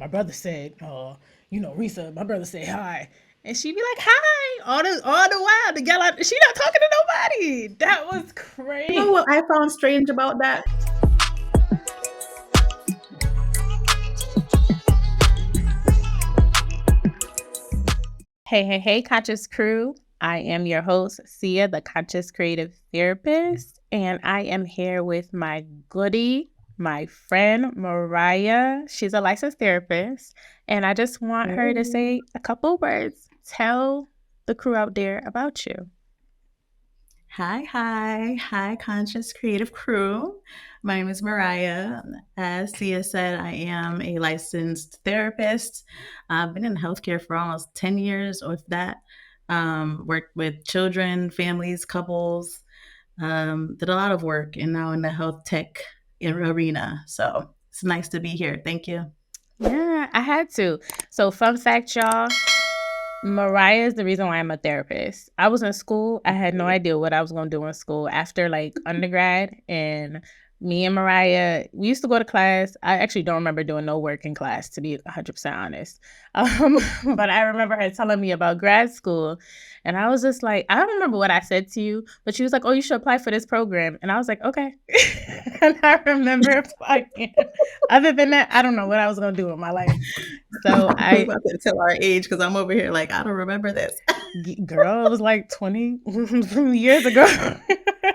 my brother said, Reesa, my brother said hi. And she'd be like, hi, all the while. The gal, she not talking to nobody. That was You know crazy. what I found strange about that? Hey, conscious crew. I am your host, Sia, the conscious creative therapist, and I am here with my goodie, my friend, Mariah. She's a licensed therapist, and I just want her to say a couple words. Tell the crew out there about you. Hi, conscious creative crew. My name is Mariah. As Sia said, I am a licensed therapist. I've been in healthcare for almost 10 years, or if that. Worked with children, families, couples, did a lot of work, and now in the health tech arena. So it's nice to be here. Thank you. Yeah, I had to. So, fun fact, y'all. Mariah is the reason why I'm a therapist. I was in school. I had no idea what I was going to do in school after like undergrad. And me and Mariah, we used to go to class. I actually don't remember doing no work in class, to be 100% honest. Um, but I remember her telling me about grad school. And I was just like, I don't remember what I said to you, but she was like, oh, you should apply for this program. And I was like, okay. And I remember applying. Other than that, I don't know what I was going to do with my life. So We're about to tell our age because I'm over here like, I don't remember this. Girl, it was like 20 years ago.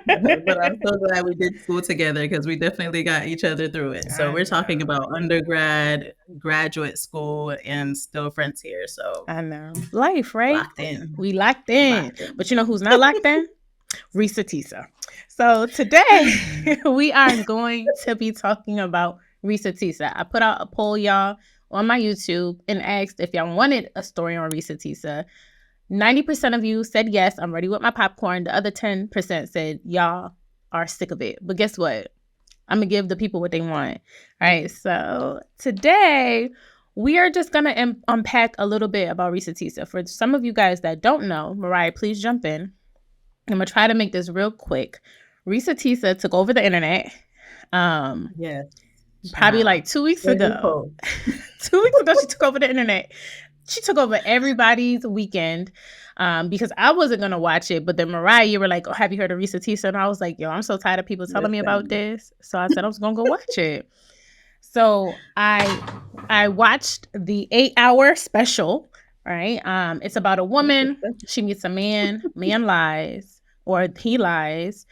But I'm so glad we did school together because we definitely got each other through it. So we're talking about undergrad, graduate school, and still friends here. So I know. Life, right? locked in. We locked in. But you know who's not locked in? Reesa Teesa. So today we are going to be talking about Reesa Teesa. I put out a poll, y'all, on my YouTube and asked if y'all wanted a story on Reesa Teesa. 90% of you said yes, I'm ready with my popcorn. The other 10% said y'all are sick of it. But guess what? I'm going to give the people what they want. All right, so today we are just going to unpack a little bit about Reesa Teesa. For some of you guys that don't know, Mariah, please jump in. I'm going to try to make this real quick. Reesa Teesa took over the internet. Yes. Probably like 2 weeks ago. 2 weeks ago, she took over the internet. She took over everybody's weekend because I wasn't going to watch it. But then Mariah, you were like, oh, have you heard of Reesa Teesa? And I was like, yo, I'm so tired of people telling me about this. So I said I was going to go watch it. So I watched the 8-hour special, right? It's about a woman. She meets a man. Man lies, or he lies.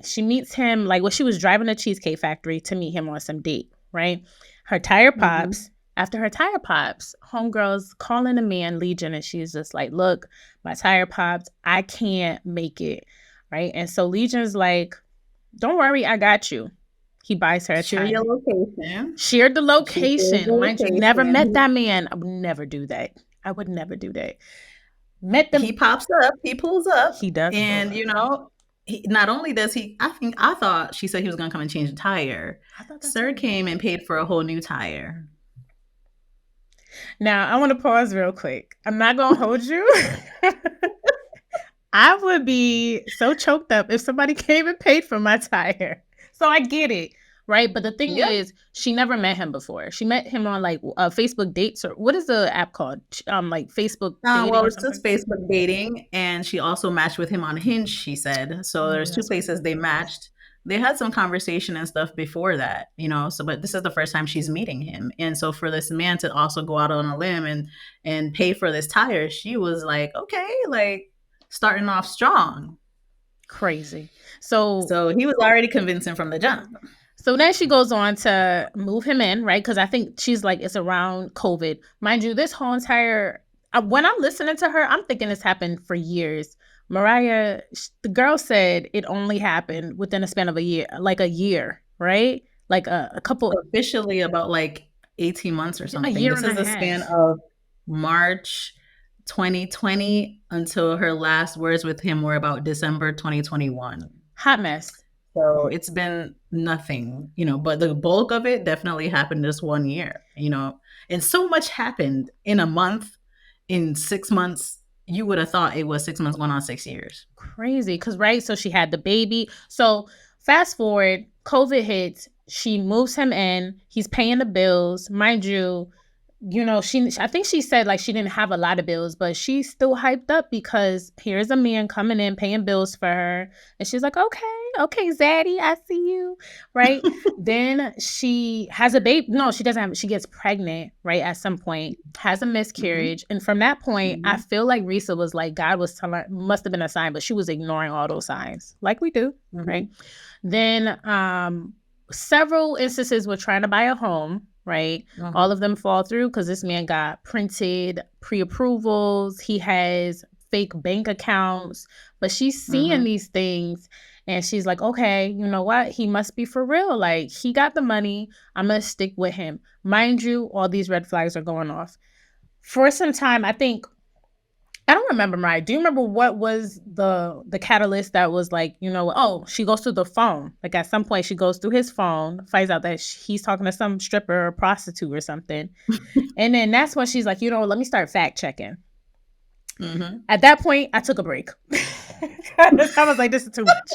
She meets him, like, well, she was driving to Cheesecake Factory to meet him on some date, right? Her tire pops. Mm-hmm. After her tire pops, homegirl's calling the man, Legion, and she's just like, look, my tire popped. I can't make it, right? And so Legion's like, don't worry, I got you. He buys her a Share your location. Shared the location. Mind you, never met that man. I would never do that. I would never do that. Met them. He pops up. He pulls up. He does. And, you know, not only does he, I thought she said he was going to come and change the tire. Sir came and paid for a whole new tire. Now, I want to pause real quick. I'm not going to hold you. I would be so choked up if somebody came and paid for my tire. So I get it, right? But the thing is, she never met him before. She met him on like Facebook dates, or what is the app called? Like Facebook dating. Well, it's just Facebook dating. And she also matched with him on Hinge, she said. So there's two places they matched. They had some conversation and stuff before that, you know, so, but this is the first time she's meeting him. And so for this man to also go out on a limb and pay for this tire, she was like, okay, like starting off strong. Crazy. So he was already convincing from the jump. So then she goes on to move him in, right? Because I think she's like, it's around COVID. Mind you, this whole entire, when I'm listening to her, I'm thinking it's happened for years. Mariah, the girl said it only happened within a span of a year, right? Like a couple. Officially about like 18 months or something. This is a span of March 2020 until her last words with him were about December 2021. Hot mess. So it's been nothing, you know, but the bulk of it definitely happened this 1 year, you know, and so much happened in a month, in 6 months. You would have thought it was 6 months going on 6 years. Crazy. Because, right, so she had the baby. So fast forward, COVID hits. She moves him in. He's paying the bills. Mind you, I think she said like she didn't have a lot of bills, but she's still hyped up because here's a man coming in paying bills for her. And she's like, okay, Zaddy, I see you. Right. Then she has a baby. No, she doesn't have, she gets pregnant, right? At some point, has a miscarriage. And from that point, I feel like Reesa was like, God was telling, must have been a sign, but she was ignoring all those signs like we do. Right. Then, several instances were trying to buy a home, right? All of them fall through because this man got printed pre-approvals. He has fake bank accounts, but she's seeing these things and she's like, okay, you know what? He must be for real. Like, he got the money. I'm going to stick with him. Mind you, all these red flags are going off. For some time, I think I don't remember, Mariah. Do you remember what was the catalyst that was like, oh, she goes through the phone. Like at some point she goes through his phone, finds out that he's talking to some stripper or prostitute or something. And then that's when she's like, let me start fact checking. At that point, I took a break. I was like, this is too much.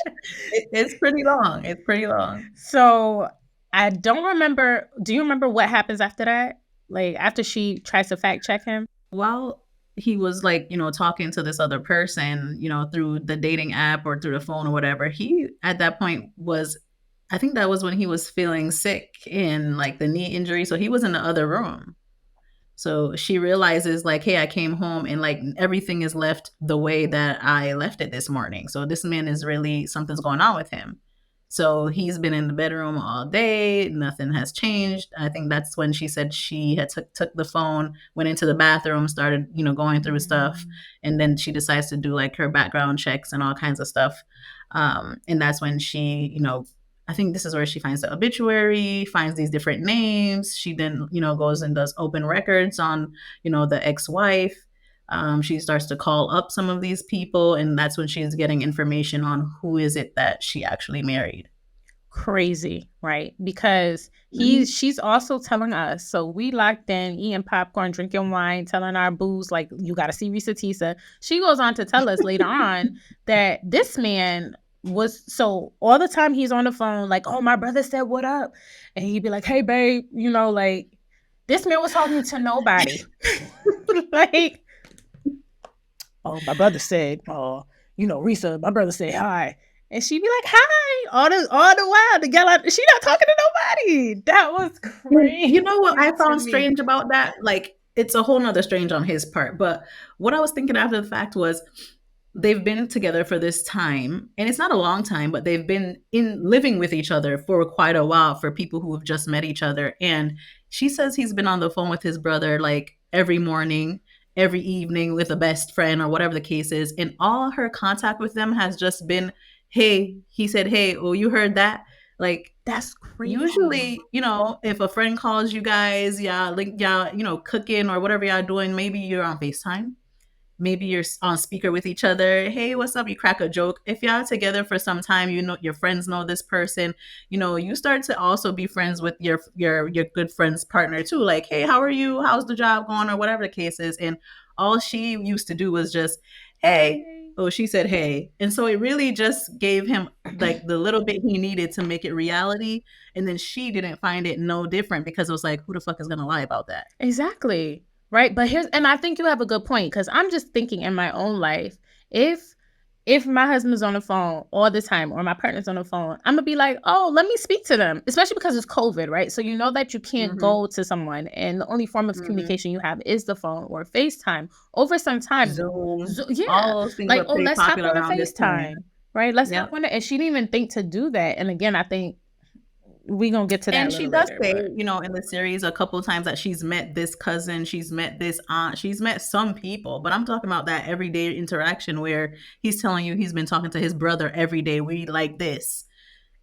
It's pretty long. It's pretty long. So I don't remember. Do you remember what happens after that? Like after she tries to fact check him? Well, he was like, talking to this other person, through the dating app or through the phone or whatever. He, at that point I think that was when he was feeling sick in like the knee injury. So he was in the other room. So she realizes like, hey, I came home and like everything is left the way that I left it this morning. So this man is really, something's going on with him. So he's been in the bedroom all day. Nothing has changed. I think that's when she said she had took the phone, went into the bathroom, started, going through stuff. And then she decides to do like her background checks and all kinds of stuff. And that's when she, I think this is where she finds the obituary, finds these different names. She then, goes and does open records on, the ex-wife. She starts to call up some of these people, and that's when she's getting information on who is it that she actually married. Crazy, right? Because she's also telling us, so we locked in, eating popcorn, drinking wine, telling our booze like, you got to see Reesa Teesa. She goes on to tell us later on that this man was, so all the time he's on the phone like, oh, my brother said what up, and he'd be like, hey babe, like this man was talking to nobody. Like, oh, my brother said, oh, Reesa, my brother said hi. And she'd be like, hi, all the while. The girl, she not talking to nobody. That was crazy. You know what I found strange about that? Like, it's a whole nother strange on his part. But what I was thinking after the fact was they've been together for this time. And it's not a long time, but they've been living with each other for quite a while for people who have just met each other. And she says he's been on the phone with his brother like every morning, every evening with a best friend or whatever the case is. And all her contact with them has just been, hey, he said, hey, oh, you heard that? Like, that's crazy. Usually, if a friend calls you guys, y'all, cooking or whatever y'all doing, maybe you're on FaceTime. Maybe you're on speaker with each other. Hey, what's up? You crack a joke. If y'all together for some time, your friends know this person, you start to also be friends with your good friend's partner too. Like, hey, how are you? How's the job going? Or whatever the case is. And all she used to do was just, hey. Oh, she said, hey. And so it really just gave him like the little bit he needed to make it reality. And then she didn't find it no different because it was like, who the fuck is going to lie about that? Exactly. Right. But and I think you have a good point, because I'm just thinking in my own life, if my husband's on the phone all the time or my partner's on the phone, I'm gonna be like, oh, let me speak to them, especially because it's COVID, right? So you know that you can't go to someone and the only form of communication you have is the phone or FaceTime. Over some time, Zoom, yeah, all those things like, oh, let's hop on a FaceTime, right? Let's hop on it. And she didn't even think to do that. And again, I think we gonna get to that. And she does say, in the series a couple of times that she's met this cousin, she's met this aunt, she's met some people. But I'm talking about that everyday interaction where he's telling you he's been talking to his brother every day. We like this.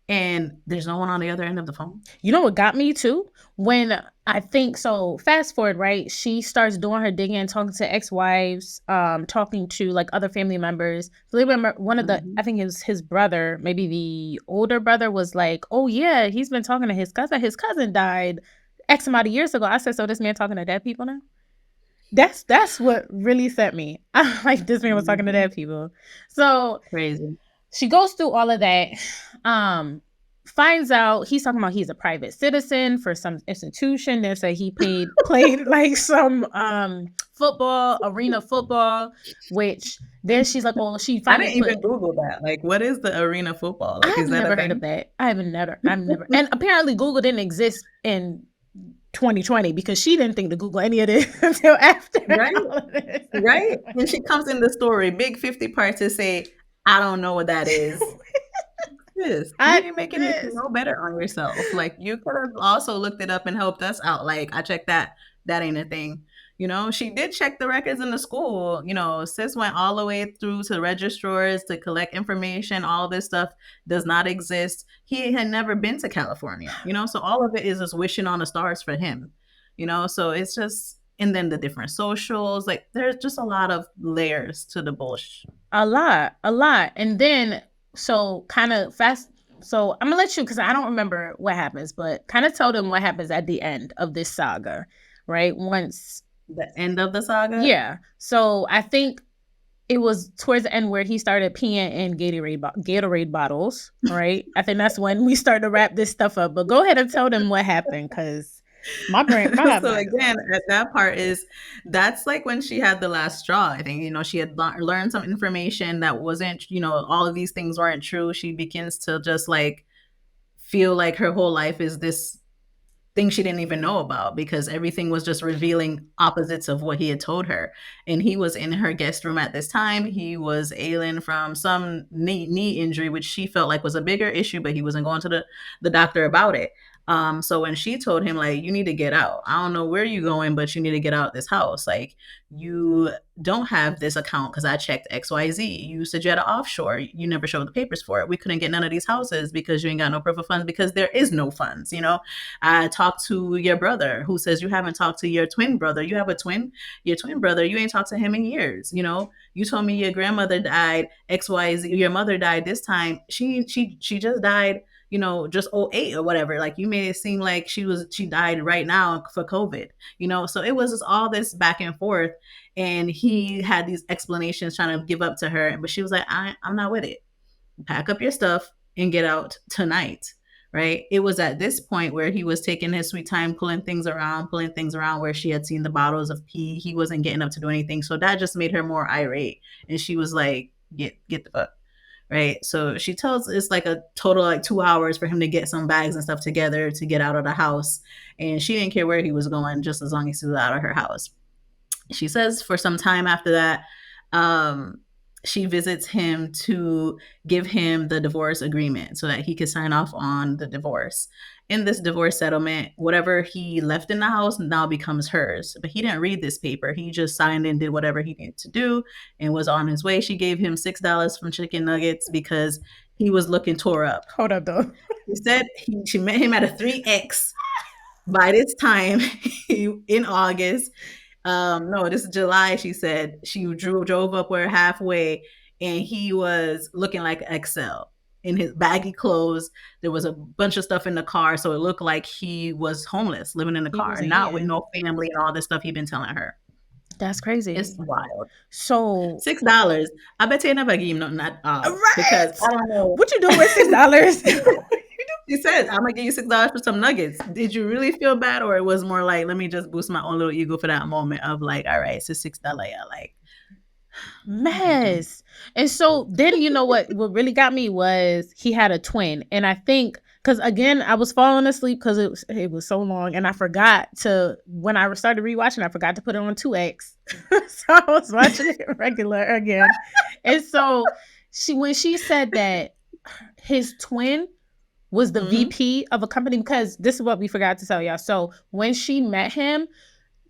And there's no one on the other end of the phone. You know what got me too? When I think, so fast forward, right? She starts doing her digging, talking to ex-wives, talking to like other family members. So they remember one of the, I think it was his brother, maybe the older brother was like, oh yeah, he's been talking to his cousin. His cousin died X amount of years ago. I said, so this man talking to dead people now? That's what really set me. I like, this man was talking to dead people. So crazy. She goes through all of that. finds out he's talking about he's a private citizen for some institution. They say he played like some arena football, which then she's like, well, she I finally didn't put. even Google that. Like, what is the arena football? Like, I've is that a never heard of thing? that. I've never, and apparently Google didn't exist in 2020 because she didn't think to Google any of this until after Right? all of this. Right? And she comes in the story, big 50 part to say, I don't know what that is. This. You I ain't making it this no better on yourself. Like you could have also looked it up and helped us out. Like I checked that. That ain't a thing. You know, she did check the records in the school. You know, sis went all the way through to registrars to collect information. All this stuff does not exist. He had never been to California, you know, so all of it is just wishing on the stars for him, you know, so it's just, and then the different socials, like there's just a lot of layers to the bullshit. a lot, and then so kind of fast. So I'm gonna let you because I don't remember what happens, but kind of tell them what happens at the end of this saga, right? Once, The end of the saga. yeah. So I think it was towards the end where he started peeing in Gatorade bottles, right? I think that's when we started to wrap this stuff up. But go ahead and tell them what happened, because my So mind is again, at that part is that's like when she had the last straw. I think, you know, she had learned some information that wasn't, you know, all of these things weren't true. She begins to just like feel like her whole life is this things she didn't even know about because everything was just revealing opposites of what he had told her. And he was in her guest room at this time. He was ailing from some knee injury, which she felt like was a bigger issue, but he wasn't going to the doctor about it. So when she told him, like, you need to get out, I don't know where you're going, but you need to get out this house. Like, you don't have this account because I checked XYZ. You said you had an offshore. You never showed the papers for it. We couldn't get none of these houses because you ain't got no proof of funds because there is no funds, you know? I talked to your brother who says you haven't talked to your twin brother. You have a twin, your twin brother, you ain't talked to him in years. You know, you told me your grandmother died, XYZ, your mother died this time. She just died, you know, just '08 or whatever. Like you made it seem like she died right now for COVID, you know? So it was just all this back and forth. And he had these explanations trying to give up to her, but she was like, I'm not with it. Pack up your stuff and get out tonight. Right. It was at this point where he was taking his sweet time, pulling things around where she had seen the bottles of pee. He wasn't getting up to do anything. So that just made her more irate. And she was like, get the fuck. Right. So she tells it's like a total like 2 hours for him to get some bags and stuff together to get out of the house. And she didn't care where he was going, just as long as he was out of her house. She says for some time after that, um, she visits him to give him the divorce agreement so that he could sign off on the divorce. In this divorce settlement, whatever he left in the house now becomes hers. But he didn't read this paper. He just signed and did whatever he needed to do and was on his way. She gave him $6 from chicken nuggets because he was looking tore up. Hold up though. She said she met him at a 3X by this time in August. No, this is July. She said she drove up where halfway, and he was looking like Excel in his baggy clothes. There was a bunch of stuff in the car, so it looked like he was homeless, living in the car, not with no family and all this stuff he'd been telling her. That's crazy. It's wild. So $6. I bet you never give him nothing at all. right? Because I don't know what you doing with $6. She said, I'm gonna give you $6 for some nuggets. Did you really feel bad, or it was more like, let me just boost my own little ego for that moment of like, all right, it's a $6, yeah, like mess. And so then you know what really got me was he had a twin, and I think because again I was falling asleep because it was so long, and I forgot to when I started rewatching, I forgot to put it on 2X, so I was watching it regular again, and so when she said that his twin was the VP of a company, because this is what we forgot to tell y'all. So when she met him,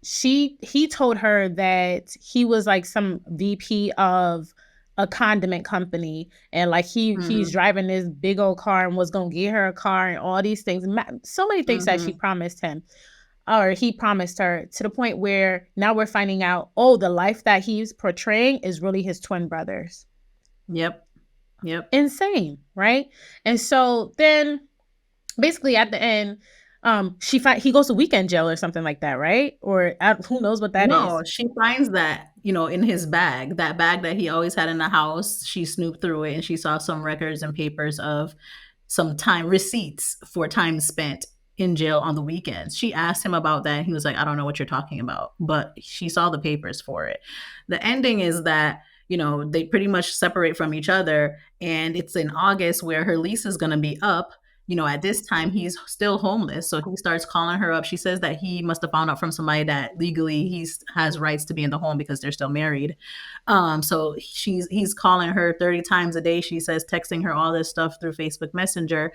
he told her that he was like some VP of a condiment company, and like he's driving this big old car and was gonna get her a car and all these things, so many things that she promised him, or he promised her, to the point where now we're finding out, oh, the life that he's portraying is really his twin brothers. Yep. Insane, right? And so then basically at the end, he goes to weekend jail or something like that, right? Or who knows what that is. No, she finds that, you know, in his bag, that he always had in the house. She snooped through it and she saw some records and papers of some time receipts for time spent in jail on the weekends. She asked him about that. And he was like, I don't know what you're talking about, but she saw the papers for it. The ending is that, they pretty much separate from each other. And it's in August where her lease is going to be up. At this time, he's still homeless. So he starts calling her up. She says that he must have found out from somebody that legally he has rights to be in the home because they're still married. So he's calling her 30 times a day. She says, texting her all this stuff through Facebook Messenger,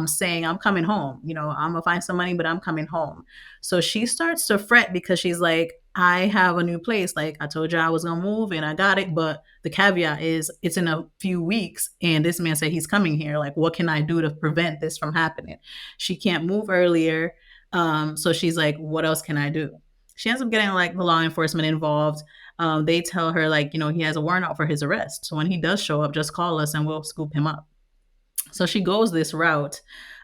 saying, I'm coming home. I'm gonna find some money, but I'm coming home. So she starts to fret because she's like, I have a new place. Like I told you I was gonna move and I got it, but the caveat is it's in a few weeks and this man said he's coming here. Like, what can I do to prevent this from happening? She can't move earlier. So she's like, what else can I do? She ends up getting like the law enforcement involved. They tell her like, he has a warrant out for his arrest. So when he does show up, just call us and we'll scoop him up. So she goes this route,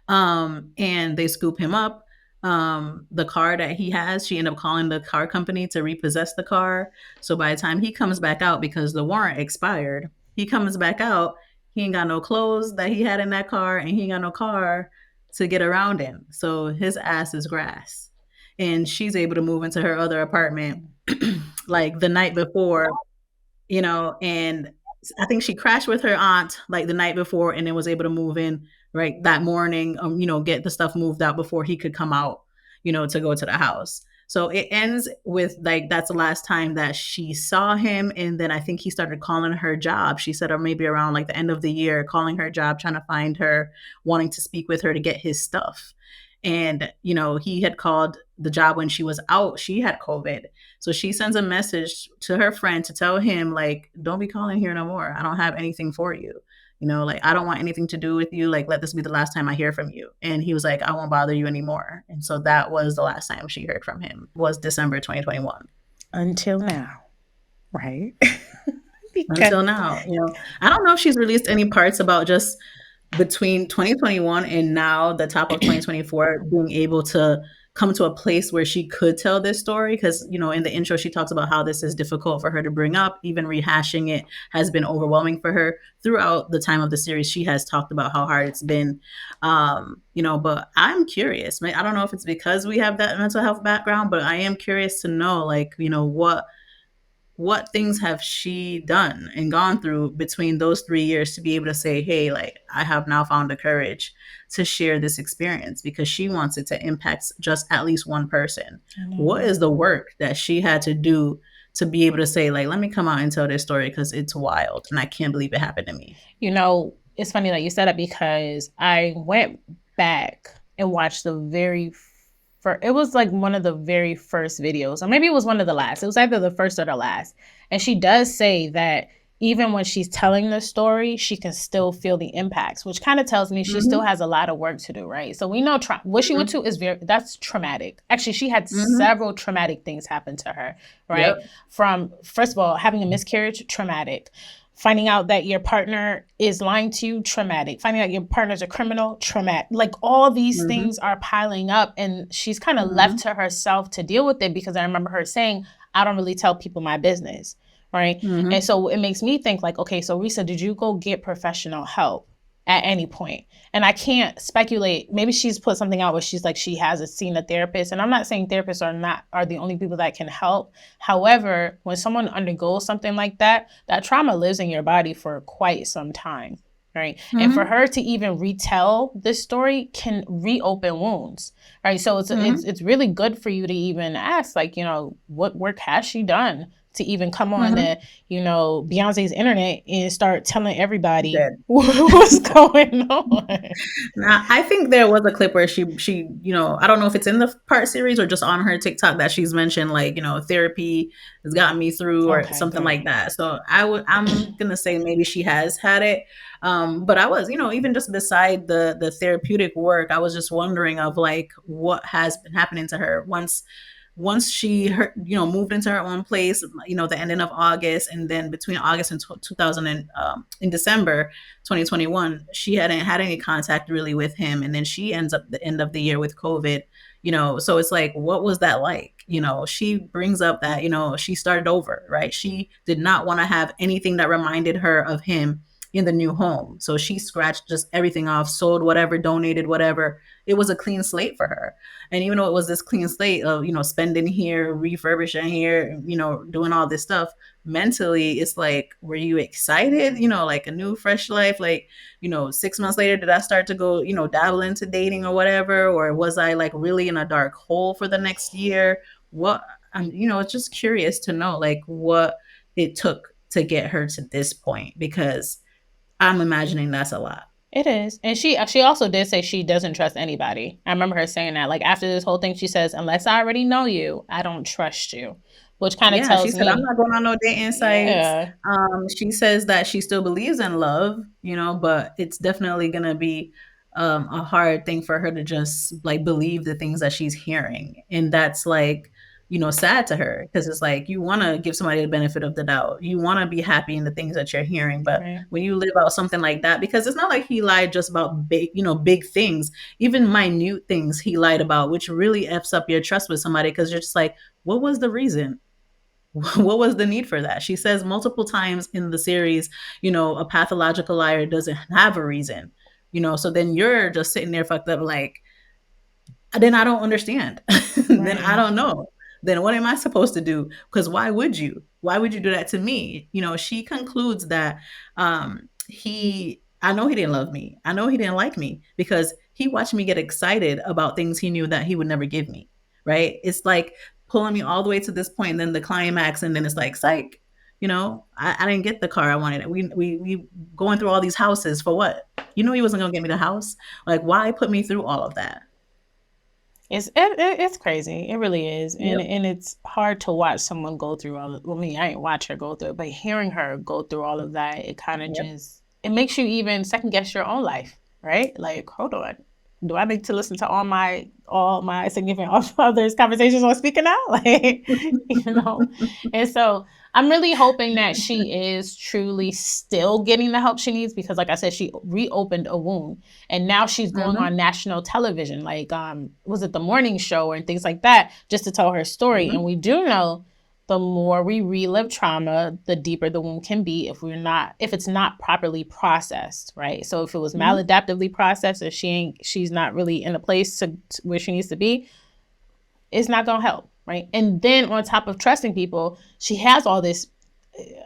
and they scoop him up. The car that he has, she ended up calling the car company to repossess the car. So by the time he comes back out, because the warrant expired, he comes back out, he ain't got no clothes that he had in that car, and he ain't got no car to get around him. So his ass is grass. And she's able to move into her other apartment like the night before, and I think she crashed with her aunt like the night before and then was able to move in right that morning, get the stuff moved out before he could come out, to go to the house. So it ends with like, that's the last time that she saw him. And then I think he started calling her job. She said, or maybe around like the end of the year, calling her job, trying to find her, wanting to speak with her to get his stuff. And, he had called the job when she was out. She had COVID. So she sends a message to her friend to tell him, like, don't be calling here no more. I don't have anything for you. Like, I don't want anything to do with you. Like, let this be the last time I hear from you. And he was like, I won't bother you anymore. And so that was the last time she heard from him, was December 2021. Until now, right? Until now. I don't know if she's released any parts about just between 2021 and now the top of 2024 being able to come to a place where she could tell this story, because in the intro she talks about how this is difficult for her to bring up. Even rehashing it has been overwhelming for her. Throughout the time of the series, she has talked about how hard it's been. But I'm curious. I don't know if it's because we have that mental health background, but I am curious to know, like, what things have she done and gone through between those 3 years to be able to say, hey, like, I have now found the courage to share this experience, because she wants it to impact just at least one person. What is the work that she had to do to be able to say, like, let me come out and tell this story because it's wild and I can't believe it happened to me? It's funny that you said it, because I went back and watched it was like one of the very first videos, or maybe it was one of the last. It was either the first or the last. And she does say that even when she's telling the story, she can still feel the impacts, which kind of tells me she still has a lot of work to do, right? So we know what she went to is that's traumatic. Actually, she had several traumatic things happen to her, right? Yep. From, first of all, having a miscarriage, traumatic. Finding out that your partner is lying to you, traumatic. Finding out your partner's a criminal, traumatic. Like, all these things are piling up, and she's kind of left to herself to deal with it, because I remember her saying, I don't really tell people my business, right? And so it makes me think, like, okay, so Reesa, did you go get professional help at any point? And I can't speculate. Maybe she's put something out where she's like, she hasn't seen a therapist. And I'm not saying therapists are the only people that can help. However, when someone undergoes something like that, that trauma lives in your body for quite some time, right? And for her to even retell this story can reopen wounds, right? So it's really good for you to even ask, like, what work has she done to even come on the, Beyonce's internet and start telling everybody what's going on. Now, I think there was a clip where she, I don't know if it's in the part series or just on her TikTok that she's mentioned, like, therapy has gotten me through, or something like that. So I'm going to say maybe she has had it. But I was, even just beside the therapeutic work, I was just wondering of, like, what has been happening to her once she moved into her own place, the ending of August, and then between August and 2000 and in December 2021, she hadn't had any contact really with him, and then she ends up the end of the year with COVID. So it's like, what was that like? She brings up that she started over, right? She did not want to have anything that reminded her of him in the new home. So she scratched just everything off, sold whatever, donated whatever. It was a clean slate for her. And even though it was this clean slate of, spending here, refurbishing here, doing all this stuff, mentally, it's like, were you excited? Like a new, fresh life? Like, 6 months later, did I start to go, dabble into dating or whatever? Or was I like really in a dark hole for the next year? What, it's just curious to know like what it took to get her to this point, because I'm imagining that's a lot. It is. And she also did say she doesn't trust anybody. I remember her saying that. Like after this whole thing, she says, unless I already know you, I don't trust you. Which kind of Yeah, she tells said, I'm me, not going on no dating sites. yeah, She says that she still believes in love, but it's definitely going to be a hard thing for her to just like believe the things that she's hearing. And that's like, sad to her, because it's like you want to give somebody the benefit of the doubt. You want to be happy in the things that you're hearing. But right. when you live out something like that, because it's not like he lied just about big, big things, even minute things he lied about, which really F's up your trust with somebody, because you're just like, what was the reason? What was the need for that? She says multiple times in the series, a pathological liar doesn't have a reason, so then you're just sitting there fucked up like, then I don't understand. Then I Right. don't know. Then what am I supposed to do? Because why would you? Why would you do that to me? She concludes that I know he didn't love me. I know he didn't like me because he watched me get excited about things he knew that he would never give me. Right? It's like pulling me all the way to this point, and then the climax, and then it's like, psych. I didn't get the car I wanted. We going through all these houses for what? He wasn't gonna get me the house. Like, why put me through all of that? It's crazy. It really is, and Yep. and it's hard to watch someone go through all. Well, me, I ain't watch her go through it, but hearing her go through all of that, it kind of Yep. just it makes you even second guess your own life, right? Like, hold on, do I need to listen to all my significant others' conversations on speaking now? Like, you know, and so I'm really hoping that she is truly still getting the help she needs because, like I said, she reopened a wound and now she's going Mhm. on national television, like was it the morning show and things like that, just to tell her story. And Mhm. we do know the more we relive trauma, the deeper the wound can be if it's not properly processed, right? So if it was Mhm. maladaptively processed and she's not really in a place to where she needs to be, it's not gonna help, right? And then on top of trusting people, she has all this.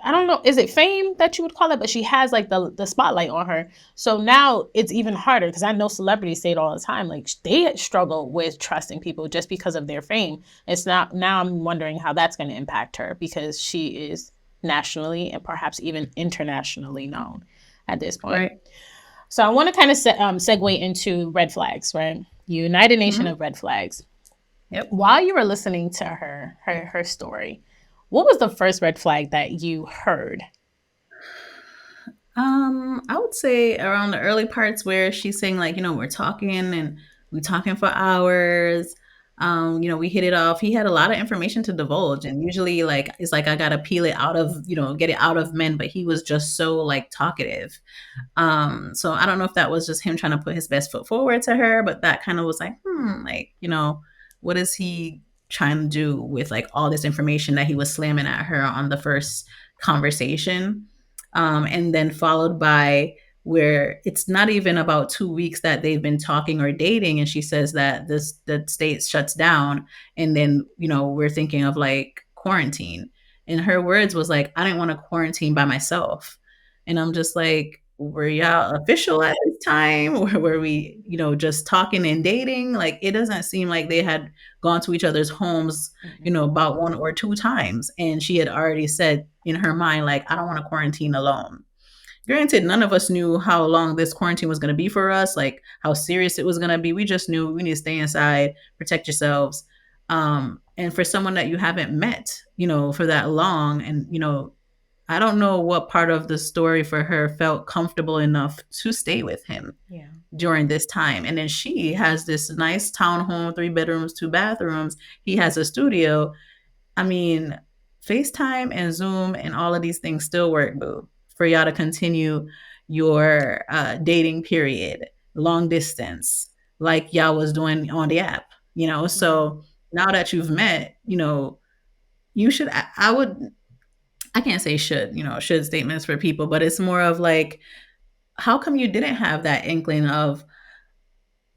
I don't know, is it fame that you would call it? But she has like the spotlight on her. So now it's even harder because I know celebrities say it all the time. Like they struggle with trusting people just because of their fame. It's not now I'm wondering how that's going to impact her because she is nationally and perhaps even internationally known at this point. Right. So I want to kind of segue into red flags, right? United Nation Mhm. of red flags. Yep. While you were listening to her story, what was the first red flag that you heard? I would say around the early parts where she's saying like, we're talking and we talking for hours. We hit it off. He had a lot of information to divulge, and usually like it's like I gotta peel it out of, get it out of men, but he was just so like talkative. So I don't know if that was just him trying to put his best foot forward to her, but that kind of was like, like, what is he trying to do with like all this information that he was slamming at her on the first conversation? And then followed by where it's not even about 2 weeks that they've been talking or dating, and she says that the state shuts down, and then we're thinking of like quarantine. And her words was like, I didn't want to quarantine by myself. And I'm just like, were y'all official at this time? Or were we, just talking and dating? Like, it doesn't seem like they had gone to each other's homes, Mm-mm. about one or two times. And she had already said in her mind, like, I don't want to quarantine alone. Granted, none of us knew how long this quarantine was going to be for us, like how serious it was going to be. We just knew we need to stay inside, protect yourselves. And for someone that you haven't met, for that long, and, I don't know what part of the story for her felt comfortable enough to stay with him Yeah. during this time. And then she has this nice townhome, 3 bedrooms, 2 bathrooms. He has a studio. I mean, FaceTime and Zoom and all of these things still work, boo, for y'all to continue your dating period, long distance, like y'all was doing on the app, Right. So now that you've met, you should, I would I can't say should statements for people, but it's more of like, how come you didn't have that inkling of,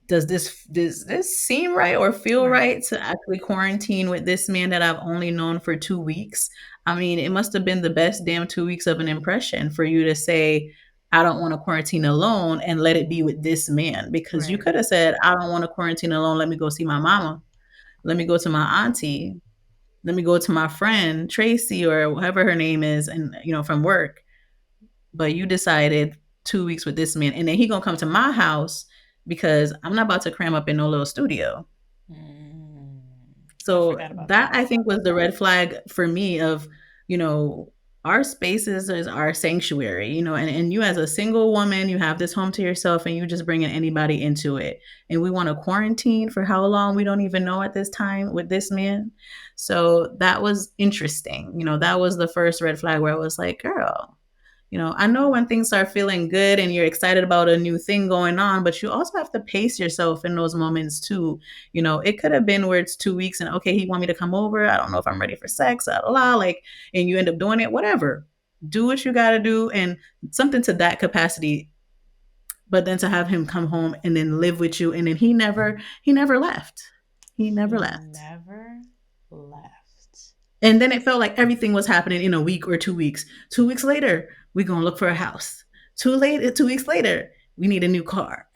does this seem right or feel Right. right to actually quarantine with this man that I've only known for 2 weeks? I mean, it must have been the best damn 2 weeks of an impression for you to say, I don't want to quarantine alone and let it be with this man. Because you Right. could have said, I don't want to quarantine alone. Let me go see my mama. Let me go to my auntie. Let me go to my friend Tracy or whatever her name is, and from work. But you decided 2 weeks with this man, and then he gonna come to my house because I'm not about to cram up in no little studio. Mm. I So forgot about that that. I think was the red flag for me of, you know, our spaces is our sanctuary, and you as a single woman, you have this home to yourself and you just bringing anybody into it. And we want to quarantine for how long? We don't even know at this time with this man. So that was interesting. That was the first red flag where I was like, girl, I know when things are feeling good and you're excited about a new thing going on, but you also have to pace yourself in those moments too. It could have been where it's 2 weeks and okay, he want me to come over. I don't know if I'm ready for sex, like, and you end up doing it, whatever. Do what you got to do and something to that capacity. But then to have him come home and then live with you, and then he never left. He never He left. never left. And then it felt like everything was happening in a week or 2 weeks. 2 weeks later, we're gonna look for a house. 2 weeks later, we need a new car.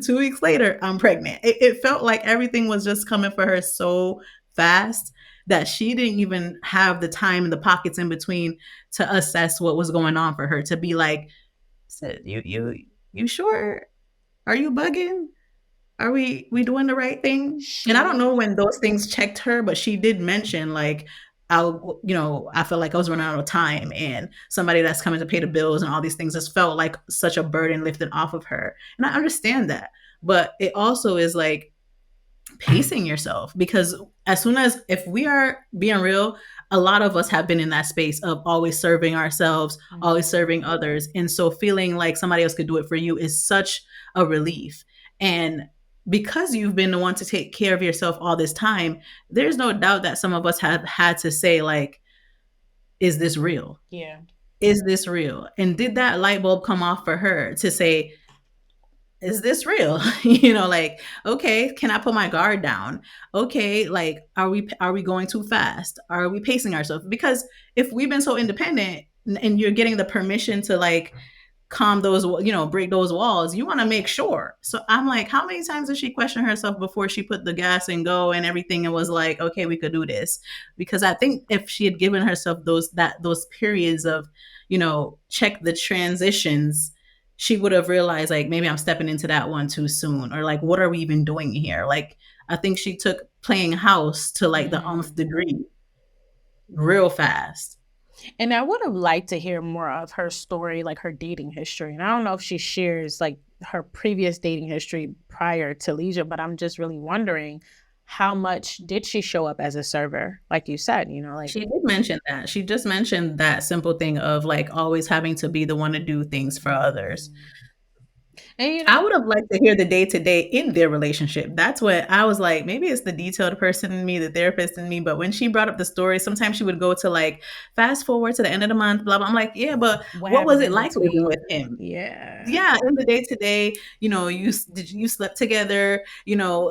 2 weeks later, I'm pregnant. It felt like everything was just coming for her so fast that she didn't even have the time and the pockets in between to assess what was going on for her to be like, you sure? Are you bugging? Are we doing the right thing? And I don't know She when those things checked her, but she did mention like, I felt like I was running out of time and somebody that's coming to pay the bills and all these things just felt like such a burden lifted off of her. And I understand that. But it also is like pacing yourself because as soon as if we are being real, a lot of us have been in that space of always serving ourselves, always Mhm. serving others, and so feeling like somebody else could do it for you is such a relief. And because you've been the one to take care of yourself all this time, there's no doubt that some of us have had to say like, is this real? Yeah. Is this real? And did that light bulb come off for her to say, is this real? Like, okay, can I put my guard down? Okay, like, are we going too fast? Are we pacing ourselves? Because if we've been so independent and you're getting the permission to like calm those, break those walls, you want to make sure. So I'm like, how many times did she question herself before she put the gas and go and everything and was like, okay, we could do this? Because I think if she had given herself those periods of, check the transitions, she would have realized like maybe I'm stepping into that one too soon, or like what are we even doing here? Like I think she took playing house to like the nth Mhm. degree real fast. And I would have liked to hear more of her story, like her dating history. And I don't know if she shares like her previous dating history prior to Leisure, but I'm just really wondering how much did she show up as a server? Like you said, like, She did mention that. She just mentioned that simple thing of like always having to be the one to do things for others. mhm. And I would have liked to hear the day to day in their relationship. That's what I was like. Maybe it's the detailed person in me, the therapist in me. But when she brought up the story, sometimes she would go to like fast forward to the end of the month, blah, blah. I'm like, yeah, but what what was happened it in like living with between? him? Yeah. Yeah, in the day to day, you slept together,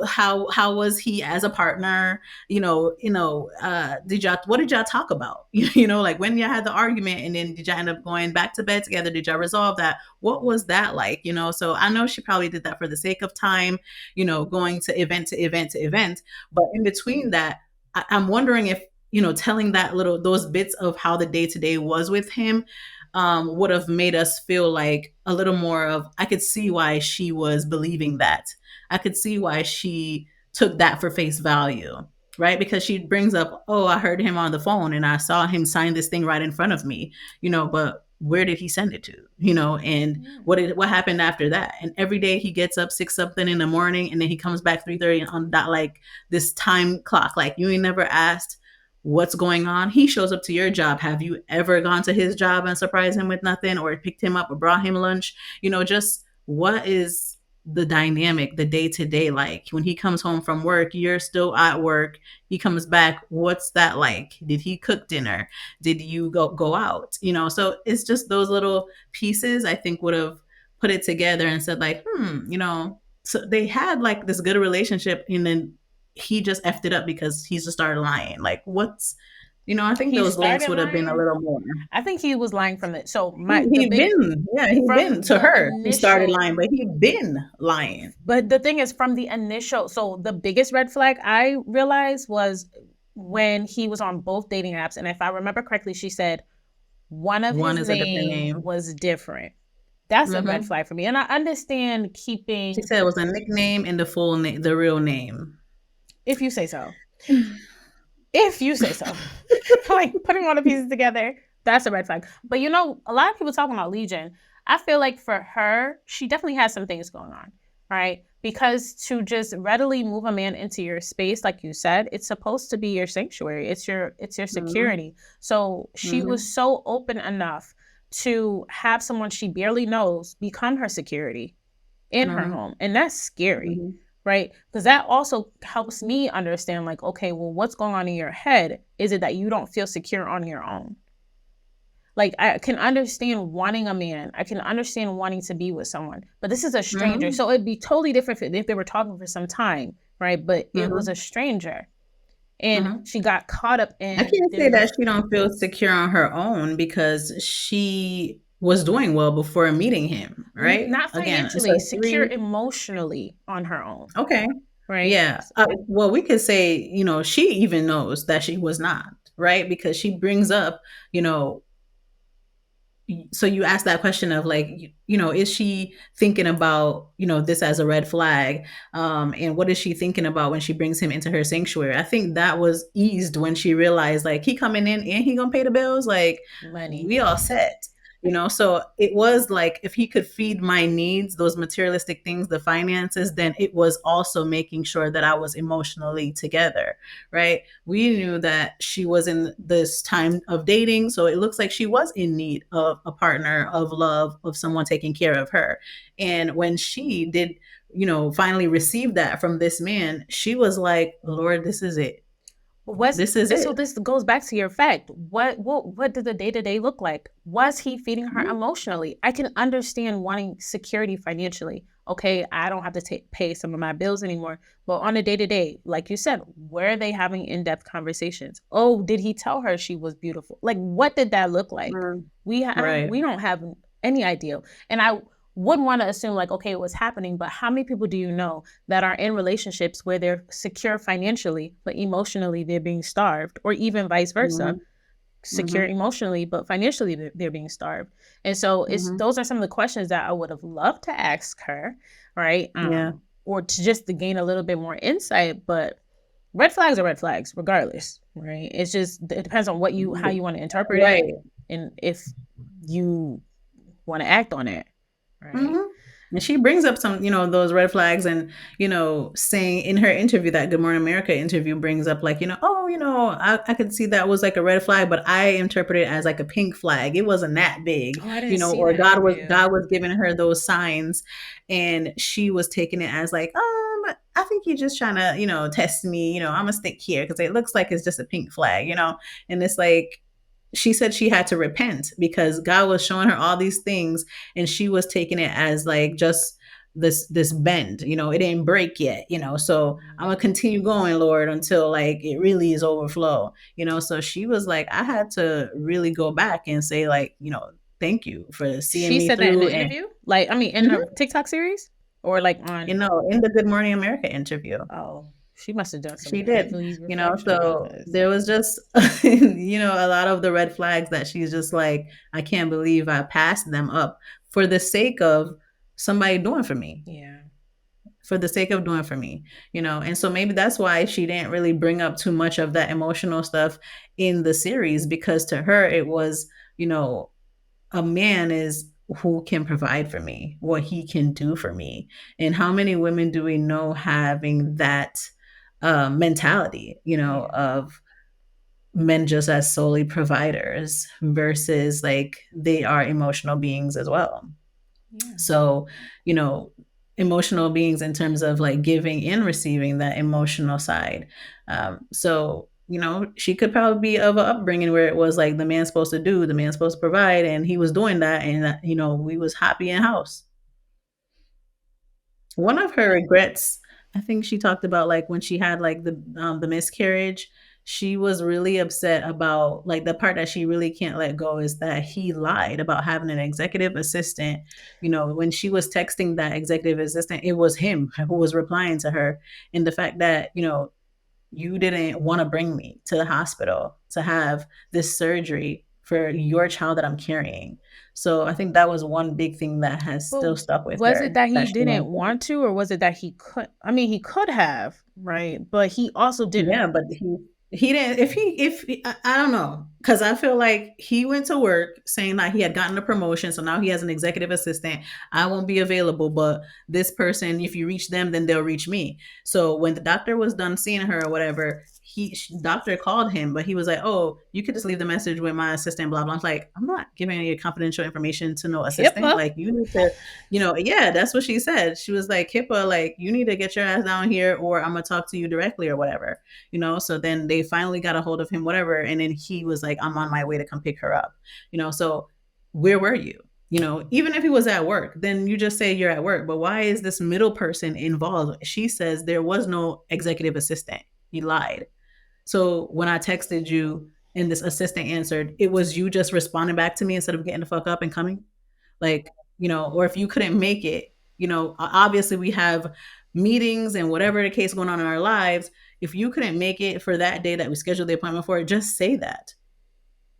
how was he as a partner, did y'all what did y'all talk about? Like when y'all had the argument and then did y'all end up going back to bed together, did y'all resolve that? What was that like? So I know she probably did that for the sake of time, going to event to event to event, but in between that, I'm wondering if telling those bits of how the day to day was with him would have made us feel like a little more of, I could see why she was believing that. I could see why she took that for face value, right? Because she brings up, oh, I heard him on the phone and I saw him sign this thing right in front of me, but where did he send it to? And Yeah. what happened after that? And every day he gets up 6 something in the morning and then he comes back 3:30 on that, like this time clock. Like you ain't never asked what's going on. He shows up to your job. Have you ever gone to his job and surprised him with nothing or picked him up or brought him lunch? Just what is the dynamic, the day to day, like when he comes home from work, you're still at work. He comes back. What's that like? Did he cook dinner? Did you go out? So it's just those little pieces I think would have put it together and said like, so they had like this good relationship, and then he just effed it up because he just started lying. Like, I think He those links started would have been a lying. little more. I think he was lying from it. So He been from to the her. He started initial, lying, but he been lying. but the thing is from the initial, so the biggest red flag I realized was when he was on both dating apps. And if I remember correctly, she said one of One his is a different name name. was different. That's a red Mm-hmm. flag for me. And I understand She keeping, said it was a nickname and the full name, the real name. if you say so. If you say so. Like putting all the pieces together, that's a red flag. But a lot of people talking about Legion. I feel like for her, she definitely has some things going on, right? Because to just readily move a man into your space, like you said, it's supposed to be your sanctuary. It's your Mm-hmm. security. So she was Mm-hmm. so open enough to have someone she barely knows become her security in her Mm-hmm. home. And that's scary, Mm-hmm. right? Because that also helps me understand, like, okay, well, what's going on in your head? Is it that you don't feel secure on your own? Like, I can understand wanting a man. I can understand wanting to be with someone, but this is a stranger. Mm-hmm. So it'd be totally different if they were talking for some time, right? But it was Mm-hmm. a stranger. And Mm-hmm. she got caught up I in can't say them. that she don't feel secure on her own because she was doing well before meeting him, right? Not Again, it's financially, a secure three. emotionally on her own, Okay. right? Yeah. Well, we could say, she even knows that she was not, right? Because she brings up, you know, so you ask that question of like, is she thinking about, this as a red flag? And what is she thinking about when she brings him into her sanctuary? I think that was eased when she realized like he coming in and he gonna pay the bills. Like, Money. we all set. So it was like if he could feed my needs, those materialistic things, the finances, then it was also making sure that I was emotionally together, right? We knew that she was in this time of dating, so it looks like she was in need of a partner, of love, of someone taking care of her. And when she did, finally receive that from this man, she was like, Lord, this is it. Was This is this, it. so this goes back to your fact. What did the day-to-day look like? Was he feeding her emotionally? I can understand wanting security financially. Okay, I don't have to pay some of my bills anymore. But on a day-to-day, like you said, where are they having in-depth conversations? Oh, did he tell her she was beautiful? Like, what did that look like? Mm, We right. don't have any idea. And I wouldn't want to assume like, okay, it was happening, but how many people do you know that are in relationships where they're secure financially, but emotionally they're being starved, or even vice versa, Mm-hmm. secure Mm-hmm. emotionally, but financially they're being starved. And so it's Mm-hmm. those are some of the questions that I would have loved to ask her, right? Yeah. Or to just to gain a little bit more insight. But red flags are red flags, regardless, right? It's just it depends on how you want to interpret it, Right. and if you want to act on it, right? Mm-hmm. And she brings up some, those red flags and, saying in her interview, that Good Morning America interview brings up like, oh, I could see that was like a red flag, but I interpret it as like a pink flag. It wasn't that big, Oh, I didn't see or that interview. God was giving her those signs and she was taking it as like, I think you're just trying to, test me, I'm gonna stick here because it looks like it's just a pink flag, and it's like, she said she had to repent because God was showing her all these things and she was taking it as like just this bend, it didn't break yet, so I'm gonna continue going, Lord, until like it really is overflow, so she was like, I had to really go back and say like, thank you for seeing She me said that in through. the And interview, like I mean, in Mhm. the TikTok series, or like on. In the Good Morning America interview. Oh, she must have done some She did, heavy reflection so because there was just, a lot of the red flags that she's just like, I can't believe I passed them up for the sake of somebody doing for me, yeah, for the sake of doing for me, And so maybe that's why she didn't really bring up too much of that emotional stuff in the series because to her it was, a man is who can provide for me, what he can do for me. And how many women do we know having that mentality, yeah, of men just as solely providers versus like they are emotional beings as well. yeah. So, you know, emotional beings in terms of like giving and receiving that emotional side. So, she could probably be of an upbringing where it was like the man's supposed to do, the man's supposed to provide, and he was doing that, and we was happy in house. One of her regrets, I think she talked about, like, when she had, like, the miscarriage, she was really upset about, like, the part that she really can't let go is that he lied about having an executive assistant. When she was texting that executive assistant, it was him who was replying to her, and the fact that, "You didn't wanna bring me to the hospital to have this surgery for your child that I'm carrying." So, I think that was one big thing that has But still stuck with was it her that that he she learned didn't from. want to, or was it that he could I mean, he could have, right? But he also didn't. Yeah, but he didn't I don't know, because I feel like he went to work saying that he had gotten a promotion, so now he has an executive assistant. I won't be available, but this person, if you reach them, then they'll reach me. So when the doctor was done seeing her or whatever, doctor called him, but he was like, "Oh, you could just leave the message with my assistant, blah blah." I was like, "I'm not giving any confidential information to no assistant. HIPAA. Like, you need to, yeah, that's what she said. She was like, "HIPAA, like, you need to get your ass down here, or I'm gonna talk to you directly or whatever." So then they finally got a hold of him, whatever, and then he was like, "I'm on my way to come pick her up." So where were you? Even if he was at work, then you just say you're at work. But why is this middle person involved? She says there was no executive assistant. He lied. So when I texted you and this assistant answered, it was you just responding back to me instead of getting the fuck up and coming. Like, or if you couldn't make it, obviously we have meetings and whatever the case going on in our lives. If you couldn't make it for that day that we scheduled the appointment for, just say that.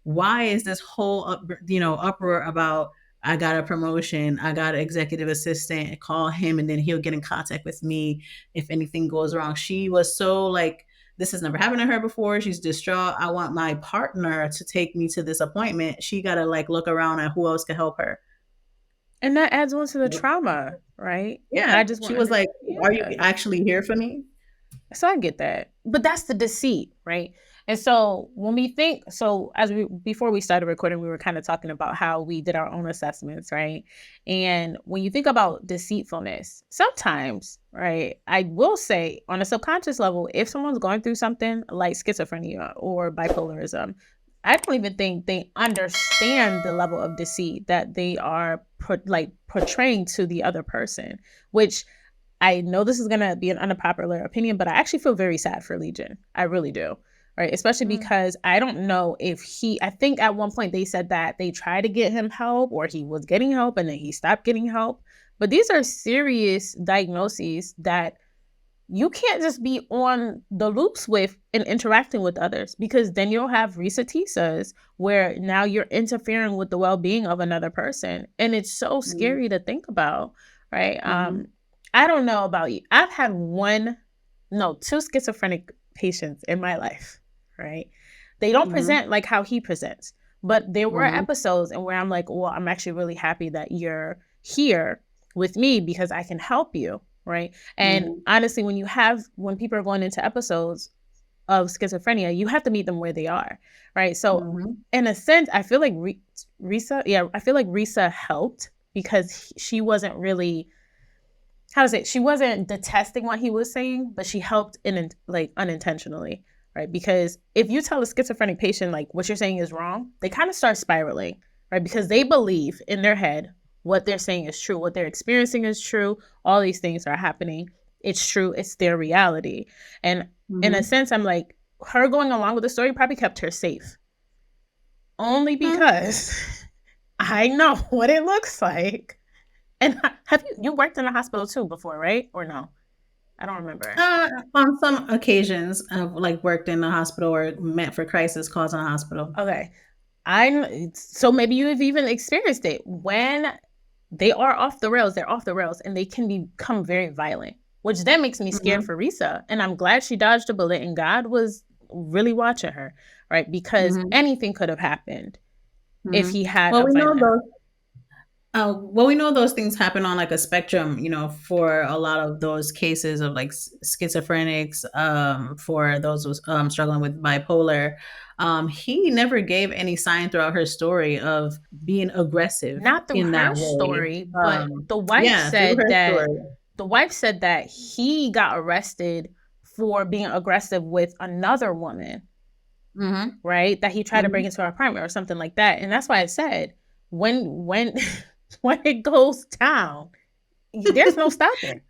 Why is this whole uproar about, I got a promotion, I got an executive assistant, call him and then he'll get in contact with me if anything goes wrong? She was so like, this has never happened to her before. She's distraught. I want my partner to take me to this appointment. She got to like look around at who else can help her. And that adds on to the trauma, right? Yeah, I just she want was under like, "Are you yeah. actually here for me?" So I get that. But that's the deceit, right? And so when we think, so before we started recording, we were kind of talking about how we did our own assessments, right? And when you think about deceitfulness, sometimes, right, I will say on a subconscious level, if someone's going through something like schizophrenia or bipolarism, I don't even think they understand the level of deceit that they are portraying to the other person, which I know this is going to be an unpopular opinion, but I actually feel very sad for Legion. I really do. Right. Especially because I don't know if I think at one point they said that they tried to get him help or he was getting help and then he stopped getting help. But these are serious diagnoses that you can't just be on the loops with and interacting with others, because then you'll have Reesa Teesas where now you're interfering with the well-being of another person. And it's so Mhm, scary to think about, right? mhm, I don't know about you. I've had two schizophrenic patients in my life, right? They don't mhm, present like how he presents, but there were mhm, episodes and where I'm like, well, I'm actually really happy that you're here with me because I can help you, right? And mhm, honestly, when people are going into episodes of schizophrenia, you have to meet them where they are, right? So mhm, in a sense, I feel like I feel like Reesa helped because she wasn't really, how to say, she wasn't detesting what he was saying, but she helped like unintentionally, right? Because if you tell a schizophrenic patient like what you're saying is wrong, they kind of start spiraling, right? Because they believe in their head what they're saying is true, what they're experiencing is true, all these things are happening. It's true, it's their reality. And in a mhm. sense, I'm like, her going along with the story probably kept her safe. Only Hmm. because I know what it looks like. And have you worked in a hospital too before, right? Or no? I don't remember. On some occasions, I've like worked in a hospital or met for crisis calls in a hospital. Okay. So maybe you've even experienced it when they are off the rails, they're off the rails and they can become very violent, which then makes me scared Mhm, for Reesa. And I'm glad she dodged a bullet and God was really watching her, right? Because mhm, anything could have happened if mhm. he had Well, a we know violent. those. We know those things happen on like a spectrum, for a lot of those cases of like schizophrenics, for those who's struggling with bipolar. He never gave any sign throughout her story of being aggressive Not through in her that way. story, but the wife Yeah, through said her that story. the wife said that he got arrested for being aggressive with another woman, right? That he tried to bring into our apartment or something like that. And that's why I said, when when it goes down, there's no stopping.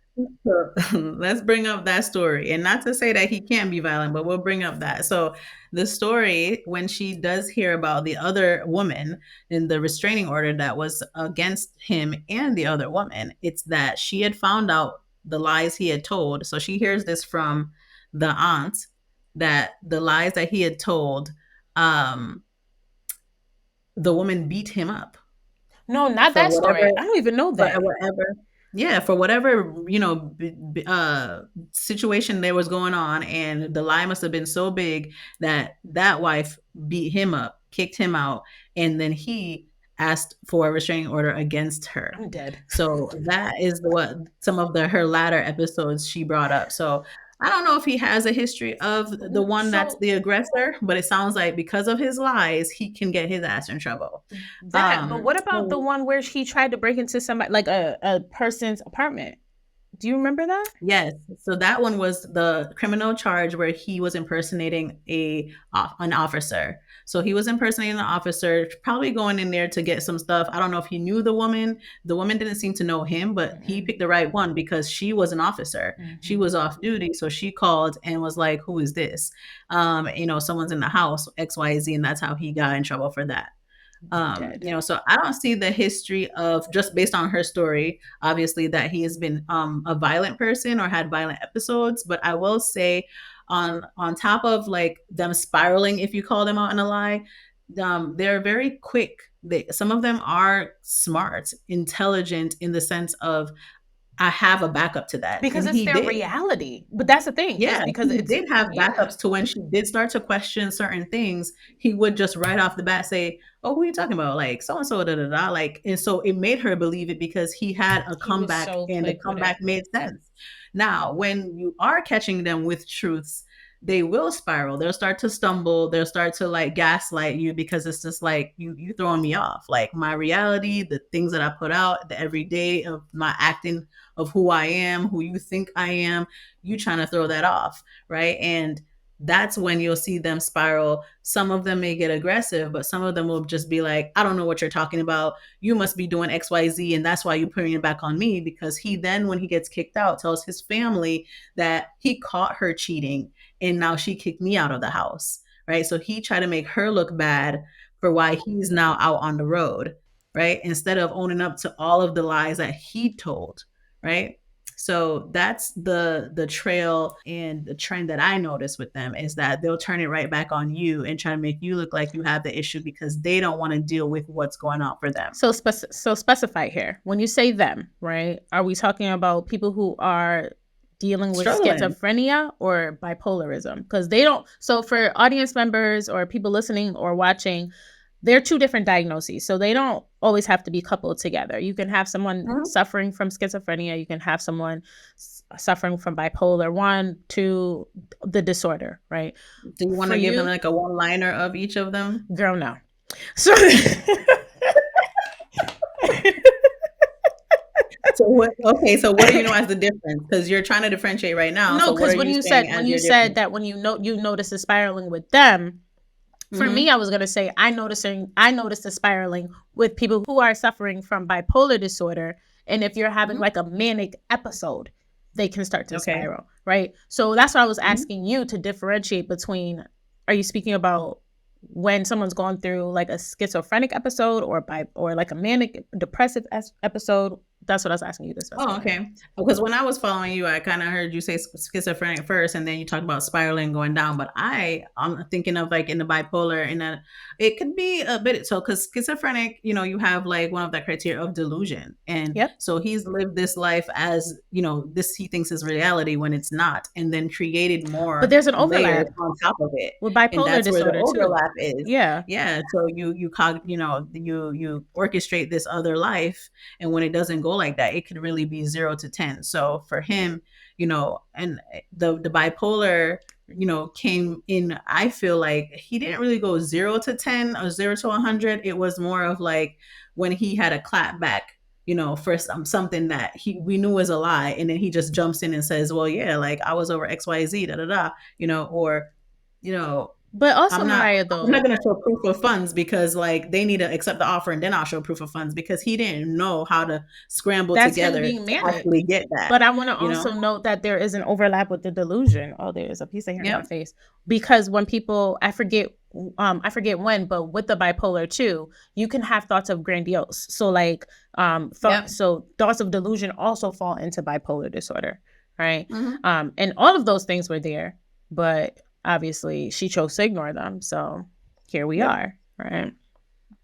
So, let's bring up that story. And not to say that he can't be violent, but we'll bring up that. So the story, when she does hear about the other woman in the restraining order that was against him and the other woman, it's that she had found out the lies he had told. So she hears this from the aunt, that the lies that he had told, the woman beat him up No, not for that whatever, story. I don't even know for that. whatever, yeah, for whatever, situation there was going on, and the lie must have been so big that that wife beat him up, kicked him out, and then he asked for a restraining order against her. I'm dead. So that is what some of her latter episodes she brought up. So I don't know if he has a history of the one that's the aggressor, but it sounds like because of his lies, he can get his ass in trouble. But what about the one where he tried to break into somebody, like a person's apartment? Do you remember that? Yes. So that one was the criminal charge where he was impersonating an officer. So he was impersonating an officer, probably going in there to get some stuff. I don't know if he knew the woman. The woman didn't seem to know him, but he picked the right one because she was an officer. She was off duty. So she called and was like, "Who is this? Someone's in the house, XYZ." And that's how he got in trouble for that. So I don't see the history of, just based on her story, obviously, that he has been a violent person or had violent episodes. But I will say, on top of like them spiraling, if you call them out in a lie, they're very quick. Some of them are smart, intelligent, in the sense of, I have a backup to that. Because And it's he their did. reality. But that's the thing. Yeah, Because he it's did have backups to when she did start to question certain things, he would just right off the bat say, "Oh, who are you talking about? Like so and so, da da da." Like, and so it made her believe it because he had a comeback, so and the comeback made sense. Now, when you are catching them with truths, they will spiral. They'll start to stumble. They'll start to like gaslight you because it's just like you throwing me off. Like my reality, the things that I put out, the everyday of my acting, of who I am, who you think I am, you trying to throw that off, right? And that's when you'll see them spiral. Some of them may get aggressive, but some of them will just be like, "I don't know what you're talking about. You must be doing XYZ, and that's why you're putting it back on me." Because he then, when he gets kicked out, tells his family that he caught her cheating and now she kicked me out of the house, right? So he tried to make her look bad for why he's now out on the road, right? Instead of owning up to all of the lies that he told, right? So that's the trail and the trend that I notice with them, is that they'll turn it right back on you and try to make you look like you have the issue because they don't want to deal with what's going on for them. So specify here. When you say them, right? Are we talking about people who are dealing with schizophrenia or bipolarism? Because they don't. So for audience members or people listening or watching, they're two different diagnoses. So they don't always have to be coupled together. You can have someone suffering from schizophrenia. You can have someone suffering from bipolar 1, 2, the disorder, right? Do you want to give them like a one-liner of each of them? Girl, no. So So what do you know as the difference? Because you're trying to differentiate right now. No, because when you said that when you notice the spiraling with them, for me, I was gonna say I noticed the spiraling with people who are suffering from bipolar disorder, and if you're having like a manic episode, they can start to spiral, right? So that's why I was asking you to differentiate between. Are you speaking about when someone's gone through like a schizophrenic episode or like a manic depressive episode? That's what I was asking you this. Oh, okay. Because when I was following you, I kind of heard you say schizophrenic first, and then you talked about spiraling going down. But I'm thinking of like in the bipolar, and it could be a bit so, because schizophrenic, you have like one of the criteria of delusion, and so he's lived this life as this he thinks is reality when it's not, and then created more. But there's an overlap on top of it with bipolar and that's disorder where the overlap too. is. Yeah. So you orchestrate this other life, and when it doesn't go like that, it could really be 0 to 10. So for him, and the bipolar, came in, I feel like he didn't really go 0 to 10 or 0 to 100. It was more of like when he had a clap back, for something that we knew was a lie, and then he just jumps in and says, well, yeah, like I was over XYZ, da da da, or you know But also, I'm not Mariah, I'm not though, gonna show proof of funds because like they need to accept the offer and then I'll show proof of funds, because he didn't know how to scramble that's him together being to manic. actually get that, But I want to you know? also note that there is an overlap with the delusion. Oh, there's a piece of hair in my Yep. face. Because when people, I forget when, but with the bipolar too, you can have thoughts of grandiose. So like, Yep. so thoughts of delusion also fall into bipolar disorder, right? Mhm. And all of those things were there, but obviously she chose to ignore them. So here we Yep. are, right?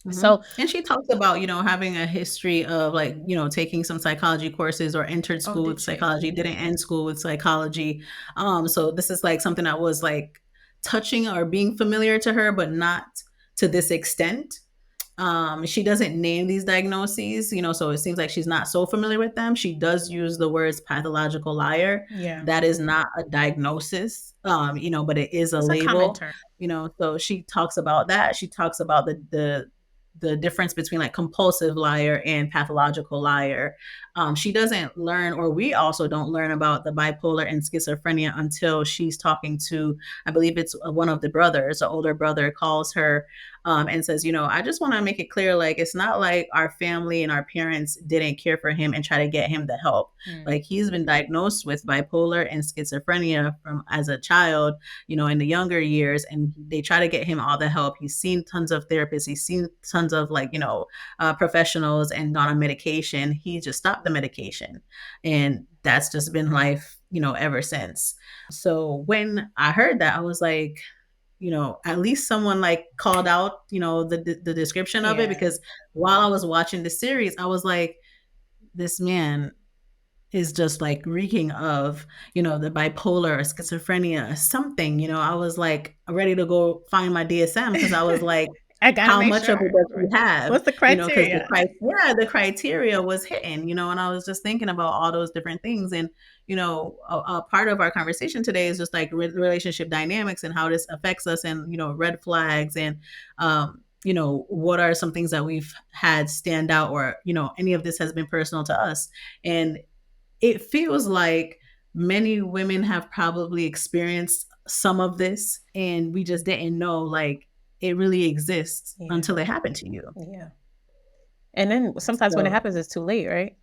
Mhm. So, And she talks about, having a history of like, taking some psychology courses or entered oh, school did with she? psychology, didn't end school with psychology. So this is like something that was like touching or being familiar to her, but not to this extent. She doesn't name these diagnoses, so it seems like she's not so familiar with them. She does use the words pathological liar. Yeah, That is not a diagnosis, but it is a it's a common label, term. so she talks about that. She talks about the difference between like compulsive liar and pathological liar. She doesn't learn, or we also don't learn about the bipolar and schizophrenia until she's talking to, I believe it's one of the brothers. The older brother calls her and says, I just want to make it clear, like, it's not like our family and our parents didn't care for him and try to get him the help. Mm. Like, he's been diagnosed with bipolar and schizophrenia from as a child, in the younger years, and they try to get him all the help. He's seen tons of therapists. He's seen tons of like, professionals and gone on medication. He just stopped the medication. And that's just been life, ever since. So when I heard that, I was like, at least someone like called out, the description of it, Yeah. because while I was watching the series, I was like, this man is just like reeking of, the bipolar or schizophrenia or something. I was like ready to go find my DSM, because I was like, I gotta how make much of it sure. does he have? What's the Because criteria? the criteria was hitting, and I was just thinking about all those different things. And, a part of our conversation today is just like relationship dynamics and how this affects us, and, red flags, and, what are some things that we've had stand out, or, any of this has been personal to us. And it feels like many women have probably experienced some of this, and we just didn't know like it really exists Yeah. until it happened to you. Yeah. And then sometimes when it So happens, it's too late, right?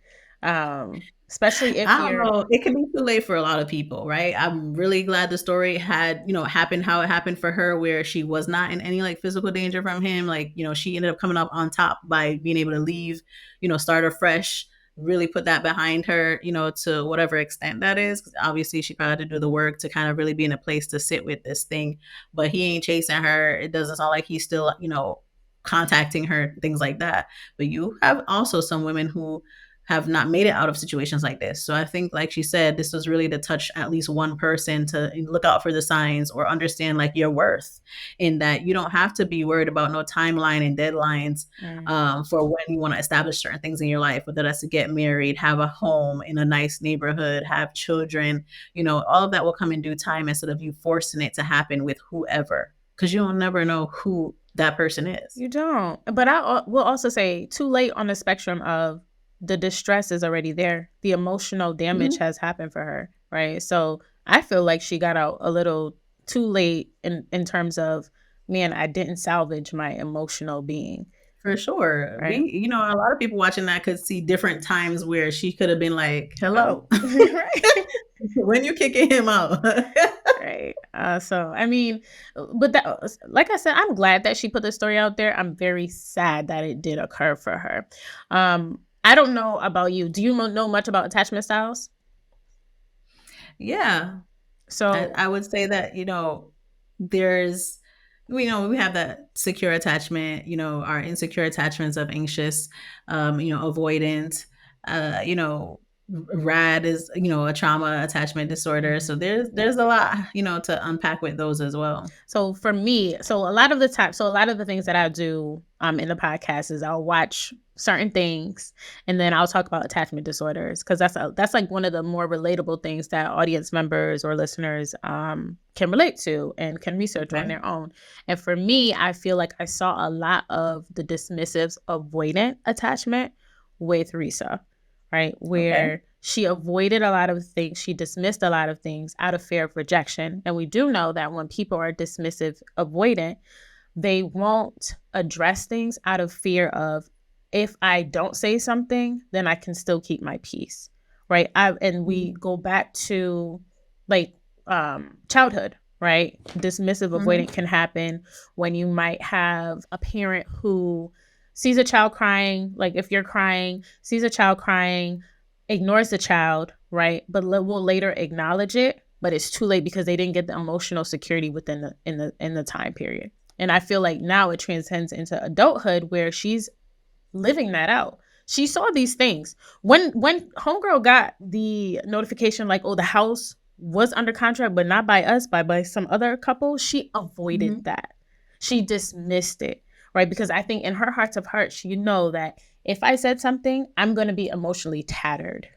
Especially if I don't you're know. It can be too late for a lot of people, right? I'm really glad the story had, happened how it happened for her, where she was not in any like physical danger from him. Like, she ended up coming up on top by being able to leave, start afresh, really put that behind her, to whatever extent that is. 'Cause obviously she probably had to do the work to kind of really be in a place to sit with this thing. But he ain't chasing her. It doesn't sound like he's still, contacting her, things like that. But you have also some women who have not made it out of situations like this. So I think, like she said, this was really to touch at least one person to look out for the signs or understand like your worth, in that you don't have to be worried about no timeline and deadlines mm, for when you want to establish certain things in your life, whether that's to get married, have a home in a nice neighborhood, have children, all of that will come in due time, instead of you forcing it to happen with whoever, because you'll never know who that person is. you don't. But will also say too late on the spectrum of the distress is already there. The emotional damage Mhm. has happened for her, right? So I feel like she got out a little too late in terms of, man, I didn't salvage my emotional being, For sure. right? A lot of people watching that could see different times where she could have been like, Oh, hello, right. when you kicking him out. Right. So I mean, but that, like I said, I'm glad that she put the story out there. I'm very sad that it did occur for her. I don't know about you. Do you know much about attachment styles? Yeah. So, I would say that, there's, we have that secure attachment, our insecure attachments of anxious, avoidant, RAD is, a trauma attachment disorder. So mhm. there's a lot, to unpack with those as well. So for me, so a lot of the time, so a lot of the things that I do in the podcast is I'll watch certain things and then I'll talk about attachment disorders because that's like one of the more relatable things that audience members or listeners can relate to and can research on Okay. their own. And for me, I feel like I saw a lot of the dismissive avoidant attachment with Reesa, right? Okay. Where she avoided a lot of things, she dismissed a lot of things out of fear of rejection. And we do know that when people are dismissive, avoidant, they won't address things out of fear of, if I don't say something, then I can still keep my peace, right? And we Mhm. go back to like childhood, right? Dismissive Mhm. avoidant can happen when you might have a parent who sees a child crying, like if you're crying, sees a child crying, ignores the child, right? But will later acknowledge it, but it's too late because they didn't get the emotional security within the time period. And I feel like now it transcends into adulthood where she's living that out. She saw these things. When homegirl got the notification like, oh, the house was under contract, but not by us, by some other couple, she avoided Mhm. that. She dismissed it, right? Because I think in her hearts of hearts, you know that if I said something, I'm going to be emotionally tattered.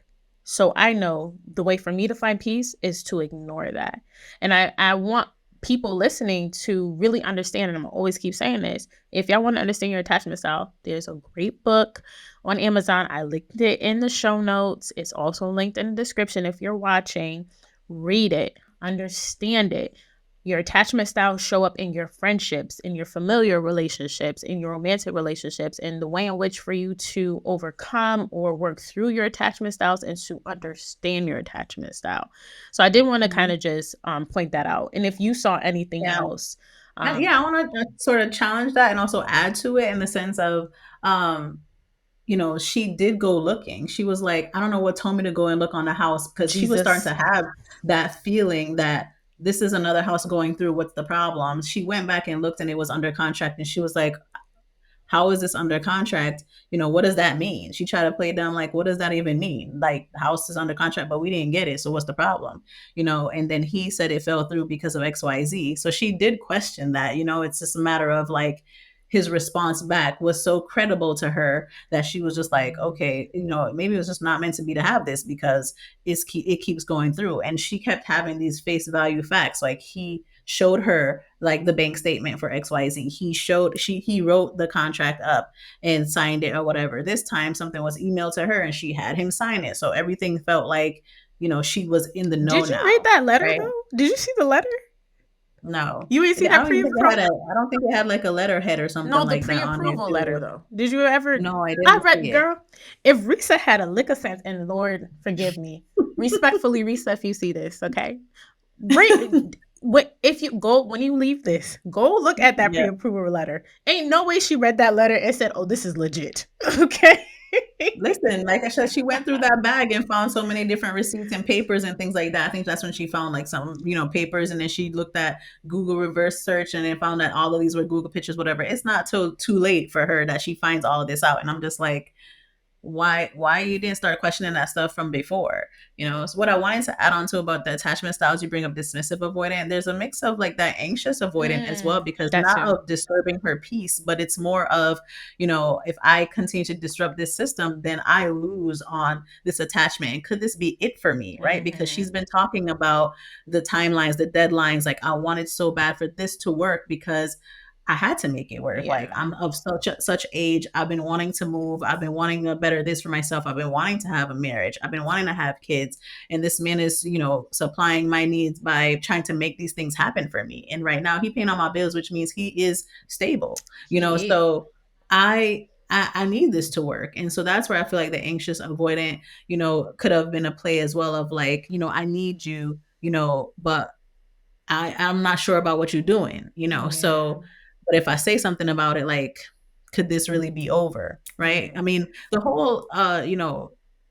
So I know the way for me to find peace is to ignore that. And I want people listening to really understand, and I'm always keep saying this, if y'all want to understand your attachment style, there's a great book on Amazon. I linked it in the show notes. It's also linked in the description if you're watching. Read it, understand it. Your attachment styles show up in your friendships, in your familiar relationships, in your romantic relationships, and the way in which for you to overcome or work through your attachment styles and to understand your attachment style. So I did want to kind Mhm. of just point that out. And if you saw anything Yeah. else, And um, yeah, I want to sort of challenge that and also add to it in the sense of, um, she did go looking. She was like, I don't know what told me to go and look on the house because she was starting to Jesus. have that feeling that this is another house going through. What's the problem? She went back and looked and it was under contract. And she was like, how is this under contract? What does that mean? She tried to play it down like, what does that even mean? Like, the house is under contract, but we didn't get it. So what's the problem? And then he said it fell through because of XYZ. So she did question that. It's just a matter of like, his response back was so credible to her that she was just like, okay, maybe it was just not meant to be to have this because it keeps going through. And she kept having these face value facts. Like, he showed her like the bank statement for XYZ. He wrote the contract up and signed it or whatever. This time something was emailed to her and she had him sign it. So everything felt like, she was in the know Did you read now. that letter Right? though? Did you see the letter? No. You ain't see I that don't even think it had pre-approval? I don't think it had like a letterhead or something No, the like that on there pre-approval letter too. though. Did you ever? No, I I didn't read, see it. girl. If Risa had a lick of sense, and Lord forgive me, respectfully, Risa, if you see this, okay, bring. What if you go when you leave this? Go look at that Yeah. pre-approval letter. Ain't no way she read that letter and said, "Oh, this is legit." Okay. Listen, like I said, she went through that bag and found so many different receipts and papers and things like that. I think that's when she found like some, papers, and then she looked at Google reverse search and then found that all of these were Google pictures, whatever. It's not till too late for her that she finds all of this out. And I'm just like, why you didn't start questioning that stuff from before? So what I wanted to add on to about the attachment styles, you bring up dismissive avoidant, there's a mix of like that anxious avoidant as well, because That not too. of disturbing her peace, but it's more of, if I continue to disrupt this system, then I lose on this attachment, and could this be it for me, right? Because she's been talking about the timelines, the deadlines, like, I wanted so bad for this to work because I had to make it work. Like, Yeah. I'm of such age. I've been wanting to move. I've been wanting to better this for myself. I've been wanting to have a marriage. I've been wanting to have kids. And this man is, supplying my needs by trying to make these things happen for me. And right now he paying all my bills, which means he is stable. He is. So I need this to work. And so that's where I feel like the anxious avoidant, could have been a play as well of like, I need you, but I'm not sure about what you're doing. Yeah. So, but if I say something about it, like, could this really be over? Right. I Mm. mean, the whole,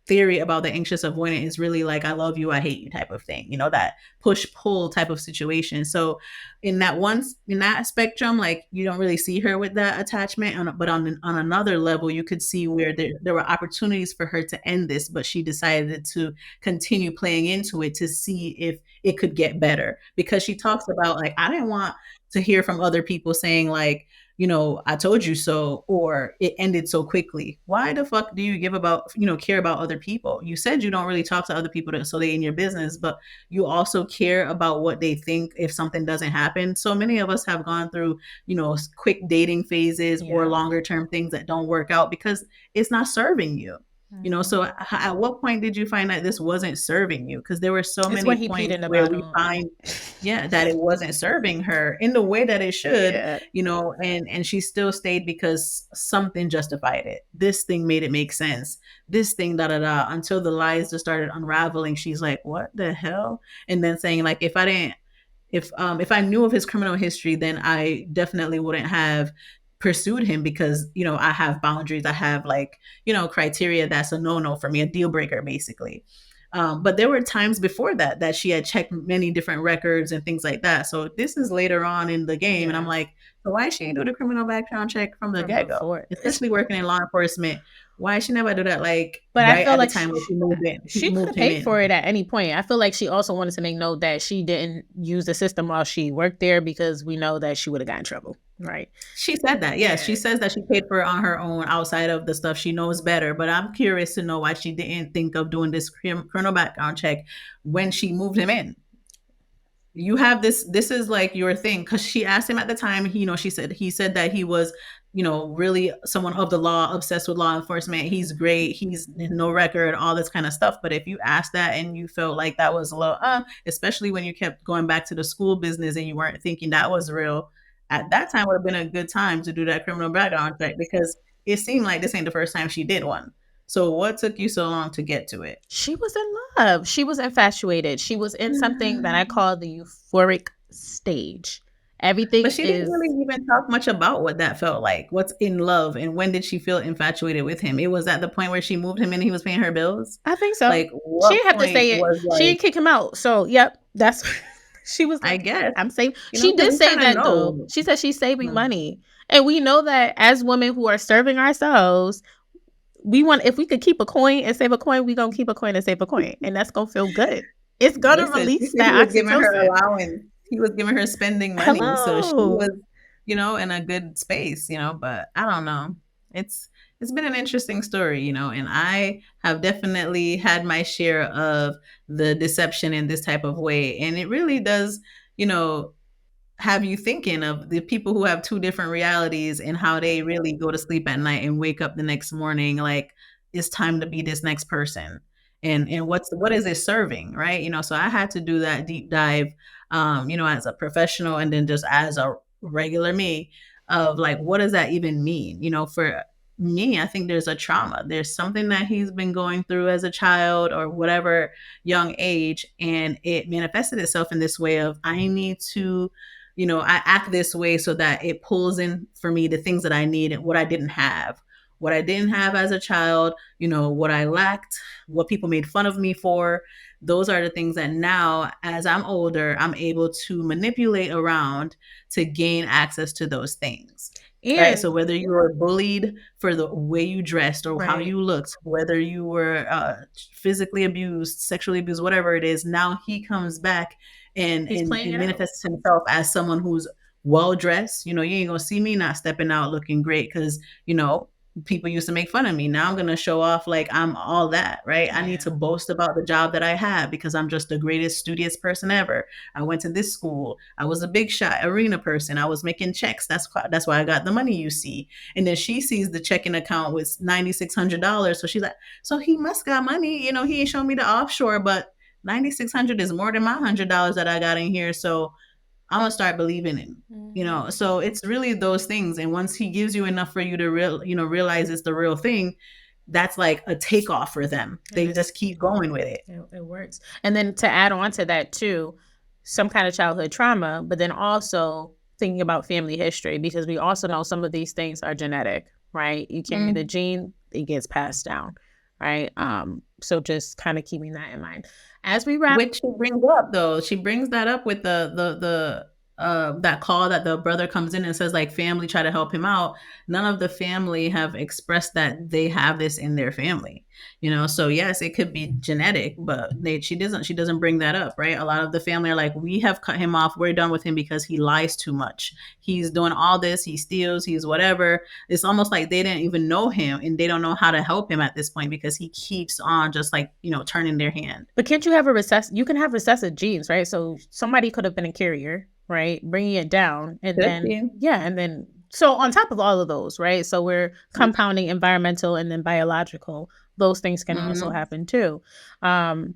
theory about the anxious avoidant is really like, I love you, I hate you type of thing, that push pull type of situation. So in that spectrum, like, you don't really see her with that attachment, but on another level, you could see where there were opportunities for her to end this, but she decided to continue playing into it to see if it could get better, because she talks about like, I didn't want to hear from other people saying like, I told you so, or it ended so quickly. Why the fuck do you care about other people? You said you don't really talk to other people so they in your business, but you also care about what they think if something doesn't happen. So many of us have gone through, quick dating phases or longer term things that don't work out because it's not serving you. So at what point did you find that this wasn't serving you? Because there were so It's when many he peed points in the where we bottle. find, that it wasn't serving her in the way that it should, Yeah. and she still stayed because something justified it. This thing made it make sense. This thing, da da da, until the lies just started unraveling. She's like, what the hell? And then saying like, if I knew of his criminal history, then I definitely wouldn't have pursued him because I have boundaries. I have like criteria that's a no for me, a deal breaker basically. But there were times before that she had checked many different records and things like that. So this is later on in the game, and I'm like, so why she didn't do the criminal background check from the get go? Especially working in law enforcement, why she never do that? Like, but right I feel at like the time when she moved in, she could have paid for it at any point. I feel like she also wanted to make note that she didn't use the system while she worked there because we know that she would have gotten in trouble. Right. She said that. Yes, she says that she paid for it on her own outside of the stuff she knows better. But I'm curious to know why she didn't think of doing this criminal background check when she moved him in. You have this is like your thing, because she asked him at the time, he said that he was, really someone of the law, obsessed with law enforcement. He's great. He's no record, all this kind of stuff. But if you asked that and you felt like that was a little, especially when you kept going back to the school business and you weren't thinking that was real, at that time would have been a good time to do that criminal background check, because it seemed like this ain't the first time she did one. So what took you so long to get to it? She was in love. She was infatuated. She was in something that I call the euphoric stage. Everything But she didn't really even talk much about what that felt like. What's in love, and when did she feel infatuated with him? It was at the point where she moved him in and he was paying her bills. I think so. Like, She what didn't have to point say it. was She like? didn't kick him out. So, yep, that's she was I like, guess, I'm saving. She because did we say kind of that though. know. She said she's saving Mm. money. And we know that as women who are serving ourselves, if we could keep a coin and save a coin, we gonna keep a coin and save a coin, and that's gonna feel good. It's gonna Listen, she release said he that was giving her oxytocin. allowance. He was giving her spending money, so she Hello. was, in a good space, But I don't know. It's been an interesting story, and I have definitely had my share of the deception in this type of way, and it really does, have you thinking of the people who have two different realities and how they really go to sleep at night and wake up the next morning like it's time to be this next person, and what is it serving, right? So I had to do that deep dive, as a professional, and then just as a regular me, of like, what does that even mean? For me, I think there's a trauma. There's something that he's been going through as a child or whatever young age, and it manifested itself in this way of, I need to, I act this way so that it pulls in for me the things that I need and what I didn't have. What I didn't have as a child, what I lacked, what people made fun of me for. Those are the things that now, as I'm older, I'm able to manipulate around to gain access to those things. Right. So whether you were bullied for the way you dressed or how you looked, whether you were physically abused, sexually abused, whatever it is, now he comes back and manifests himself as someone who's well dressed. You ain't gonna see me not stepping out looking great because people used to make fun of me. Now I'm gonna show off like I'm all that, right? Yeah. I need to boast about the job that I have because I'm just the greatest, studious person ever. I went to this school. I was a big shot arena person. I was making checks. That's why I got the money you see. And then she sees the checking account with $9,600. So she's like, so he must got money. He ain't showing me the offshore, but $9,600 is more than my $100 that I got in here. So I'm gonna start believing him. So it's really those things. And once he gives you enough for you to realize it's the real thing, that's like a takeoff for them. They just keep going with it. It works. And then to add on to that too, some kind of childhood trauma, but then also thinking about family history, because we also know some of these things are genetic, right? You carry the gene, it gets passed down, right? So just kind of keeping that in mind. As we wrap, which she brings up though, she brings that up with the that call that the brother comes in and says like family try to help him out, none of the family have expressed that they have this in their family, so yes, it could be genetic, but she doesn't bring that up, right? A lot of the family are like, we have cut him off, we're done with him because he lies too much, he's doing all this, he steals, he's whatever. It's almost like they didn't even know him and they don't know how to help him at this point because he keeps on just like turning their hand. But can't you have you can have recessive genes, right? So somebody could have been a carrier, right? Bringing it down. And Could then, be. yeah. And then, so on top of all of those, right? So we're compounding environmental and then biological. Those things can also happen too. I'm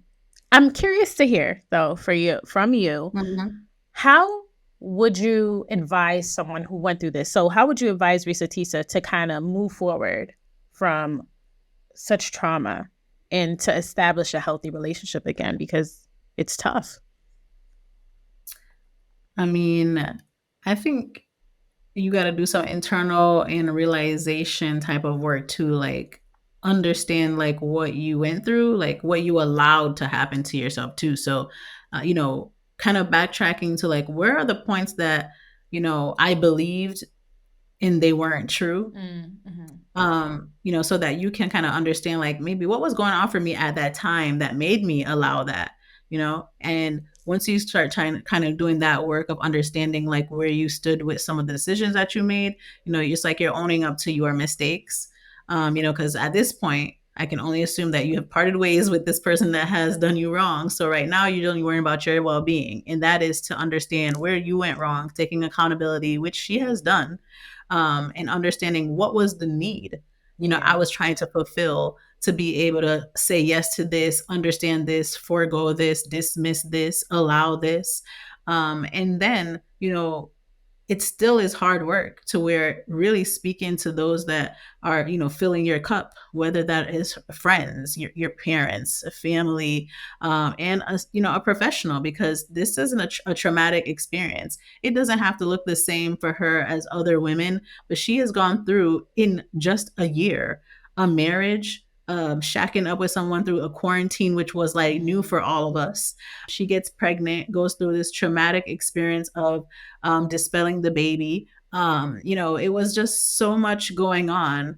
curious to hear though, from you, how would you advise someone who went through this? So how would you advise Reesa Teesa to kind of move forward from such trauma and to establish a healthy relationship again? Because it's tough. I mean, I think you got to do some internal and realization type of work to like understand like what you went through, like what you allowed to happen to yourself too. So, kind of backtracking to like, where are the points that, I believed and they weren't true. So that you can kind of understand like maybe what was going on for me at that time that made me allow that, and once you start trying kind of doing that work of understanding like where you stood with some of the decisions that you made, it's like you're owning up to your mistakes, because at this point I can only assume that you have parted ways with this person that has done you wrong. So right now you're only worrying about your well-being, and that is to understand where you went wrong, taking accountability, which she has done, and understanding what was the need, I was trying to fulfill to be able to say yes to this, understand this, forego this, dismiss this, allow this. And then, it still is hard work to where really speaking to those that are, filling your cup, whether that is friends, your parents, a family, and a professional, because this isn't a traumatic experience. It doesn't have to look the same for her as other women, but she has gone through in just a year, a marriage, shacking up with someone through a quarantine, which was like new for all of us. She gets pregnant, goes through this traumatic experience of dispelling the baby. It was just so much going on,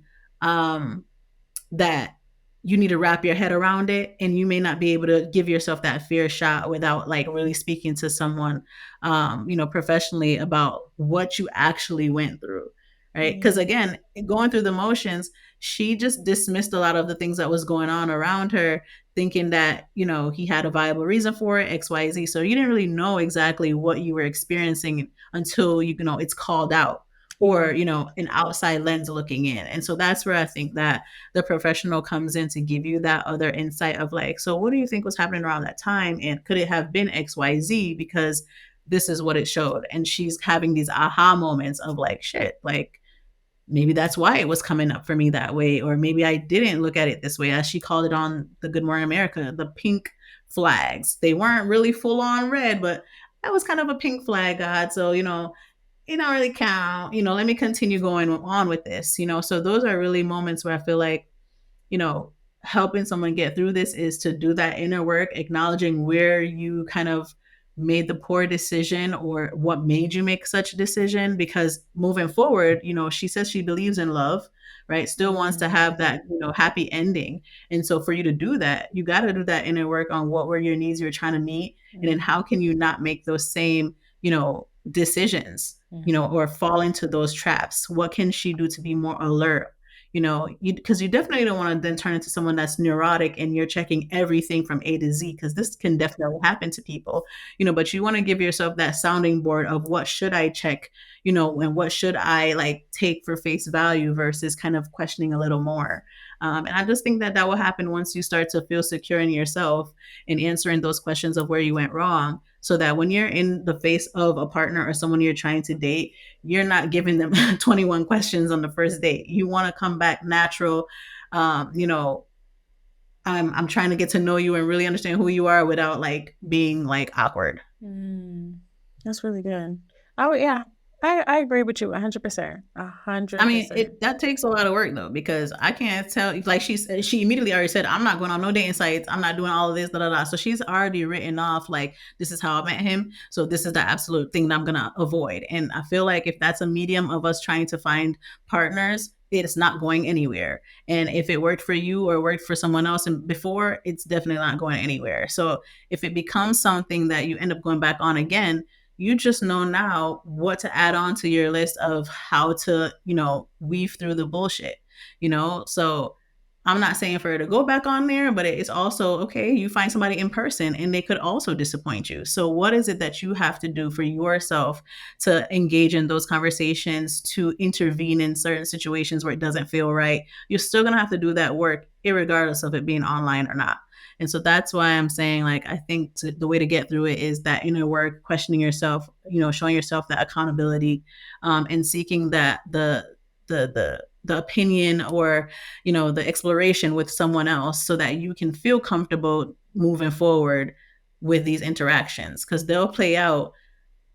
that you need to wrap your head around it, and you may not be able to give yourself that fair shot without like really speaking to someone, professionally about what you actually went through, right? Because again, going through the motions, she just dismissed a lot of the things that was going on around her, thinking that he had a viable reason for it, XYZ. So you didn't really know exactly what you were experiencing until it's called out, or an outside lens looking in. And so that's where I think that the professional comes in to give you that other insight of like, so what do you think was happening around that time, and could it have been XYZ, because this is what it showed. And she's having these aha moments of like, shit, like maybe that's why it was coming up for me that way, or maybe I didn't look at it this way, as she called it on the Good Morning America, the pink flags. They weren't really full on red, but that was kind of a pink flag, God. So it don't really count. Let me continue going on with this. So those are really moments where I feel like, helping someone get through this is to do that inner work, acknowledging where you kind of made the poor decision or what made you make such a decision. Because moving forward, she says she believes in love, right? Still wants to have that, happy ending. And so for you to do that, you got to do that inner work on what were your needs you were trying to meet. And then how can you not make those same, decisions, or fall into those traps? What can she do to be more alert? Because you definitely don't want to then turn into someone that's neurotic and you're checking everything from A to Z, because this can definitely happen to people, but you want to give yourself that sounding board of what should I check, and what should I like take for face value versus kind of questioning a little more. And I just think that will happen once you start to feel secure in yourself and answering those questions of where you went wrong, so that when you're in the face of a partner or someone you're trying to date, you're not giving them 21 questions on the first date. You want to come back natural. I'm trying to get to know you and really understand who you are without like being like awkward. That's really good. Oh yeah. I agree with you 100%. I mean, 100%. that takes a lot of work though, because I can't tell. Like she immediately already said, "I'm not going on no dating sites. I'm not doing all of this, da da da." So she's already written off like this is how I met him. So this is the absolute thing that I'm gonna avoid. And I feel like if that's a medium of us trying to find partners, it's not going anywhere. And if it worked for you or worked for someone else and before, it's definitely not going anywhere. So if it becomes something that you end up going back on again, you just know now what to add on to your list of how to, weave through the bullshit, So I'm not saying for her to go back on there, but it's also okay. You find somebody in person and they could also disappoint you. So, what is it that you have to do for yourself to engage in those conversations, to intervene in certain situations where it doesn't feel right? You're still going to have to do that work, regardless of it being online or not. And so that's why I'm saying, like, I think the way to get through it is that inner work, questioning yourself, showing yourself that accountability, and seeking that the opinion or the exploration with someone else so that you can feel comfortable moving forward with these interactions, because they'll play out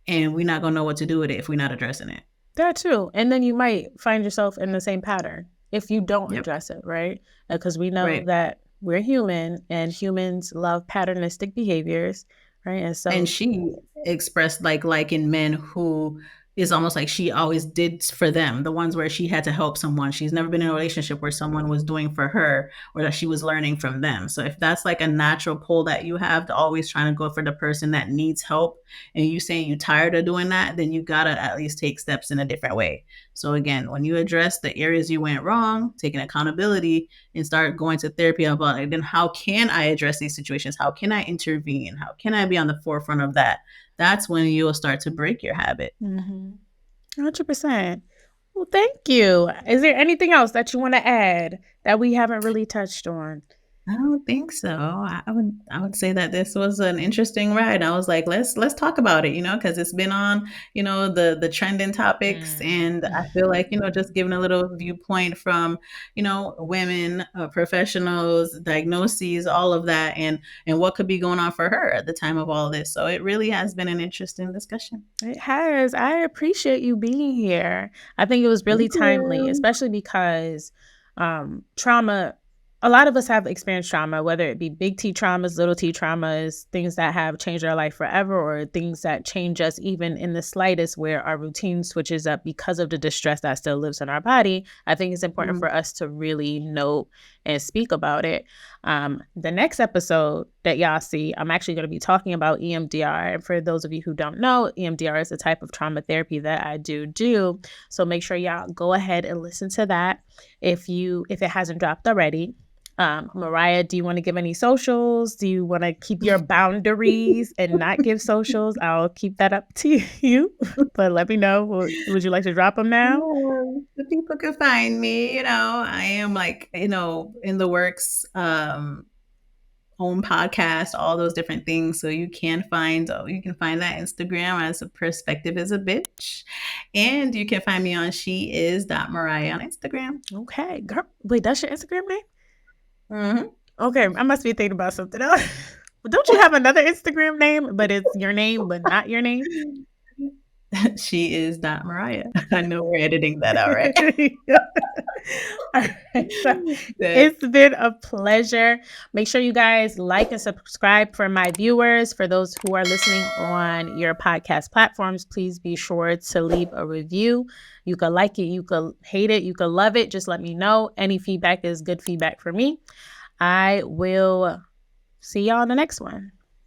and we're not going to know what to do with it if we're not addressing it. That too. And then you might find yourself in the same pattern if you don't Yep. address it, right? Because we know Right. that we're human and humans love patternistic behaviors, right? And And so, she expressed like in men who is almost like she always did for them, the ones where she had to help someone. She's never been in a relationship where someone was doing for her or that she was learning from them. So if that's like a natural pull that you have to always trying to go for the person that needs help, and you saying you're tired of doing that, then you gotta at least take steps in a different way. So again, when you address the areas you went wrong, taking accountability, and start going to therapy about it, then how can I address these situations? How can I intervene? How can I be on the forefront of that? That's when you'll start to break your habit. 100%. Well, thank you. Is there anything else that you want to add that we haven't really touched on? I don't think so. I would say that this was an interesting ride. I was like, let's talk about it, because it's been on, the trending topics, and I feel like, just giving a little viewpoint from, women, professionals, diagnoses, all of that, and what could be going on for her at the time of all this. So it really has been an interesting discussion. It has. I appreciate you being here. I think it was really Thank timely, you. especially because trauma, a lot of us have experienced trauma, whether it be big T traumas, little T traumas, things that have changed our life forever, or things that change us even in the slightest where our routine switches up because of the distress that still lives in our body. I think it's important Mhm. for us to really note and speak about it. The next episode that y'all see, I'm actually going to be talking about EMDR. And for those of you who don't know, EMDR is a type of trauma therapy that I do. So make sure y'all go ahead and listen to that if it hasn't dropped already. Mariah, do you want to give any socials? Do you want to keep your boundaries and not give socials? I'll keep that up to you, but let me know. Would you like to drop them now? Yeah, the people can find me. I am like, in the works, own podcast, all those different things. So you can find that Instagram as a perspective is a bitch. And you can find me on she is.mariah on Instagram. Okay, girl. Wait, that's your Instagram name? Mm-hmm. Okay, I must be thinking about something else. But don't you have another Instagram name, but it's your name, but not your name? She is.mariah. I know we're editing that out, right? All right, so it's been a pleasure. Make sure you guys like and subscribe for my viewers. For those who are listening on your podcast platforms, please be sure to leave a review. You could like it, you could hate it, you could love it. Just let me know. Any feedback is good feedback for me. I will see y'all in the next one.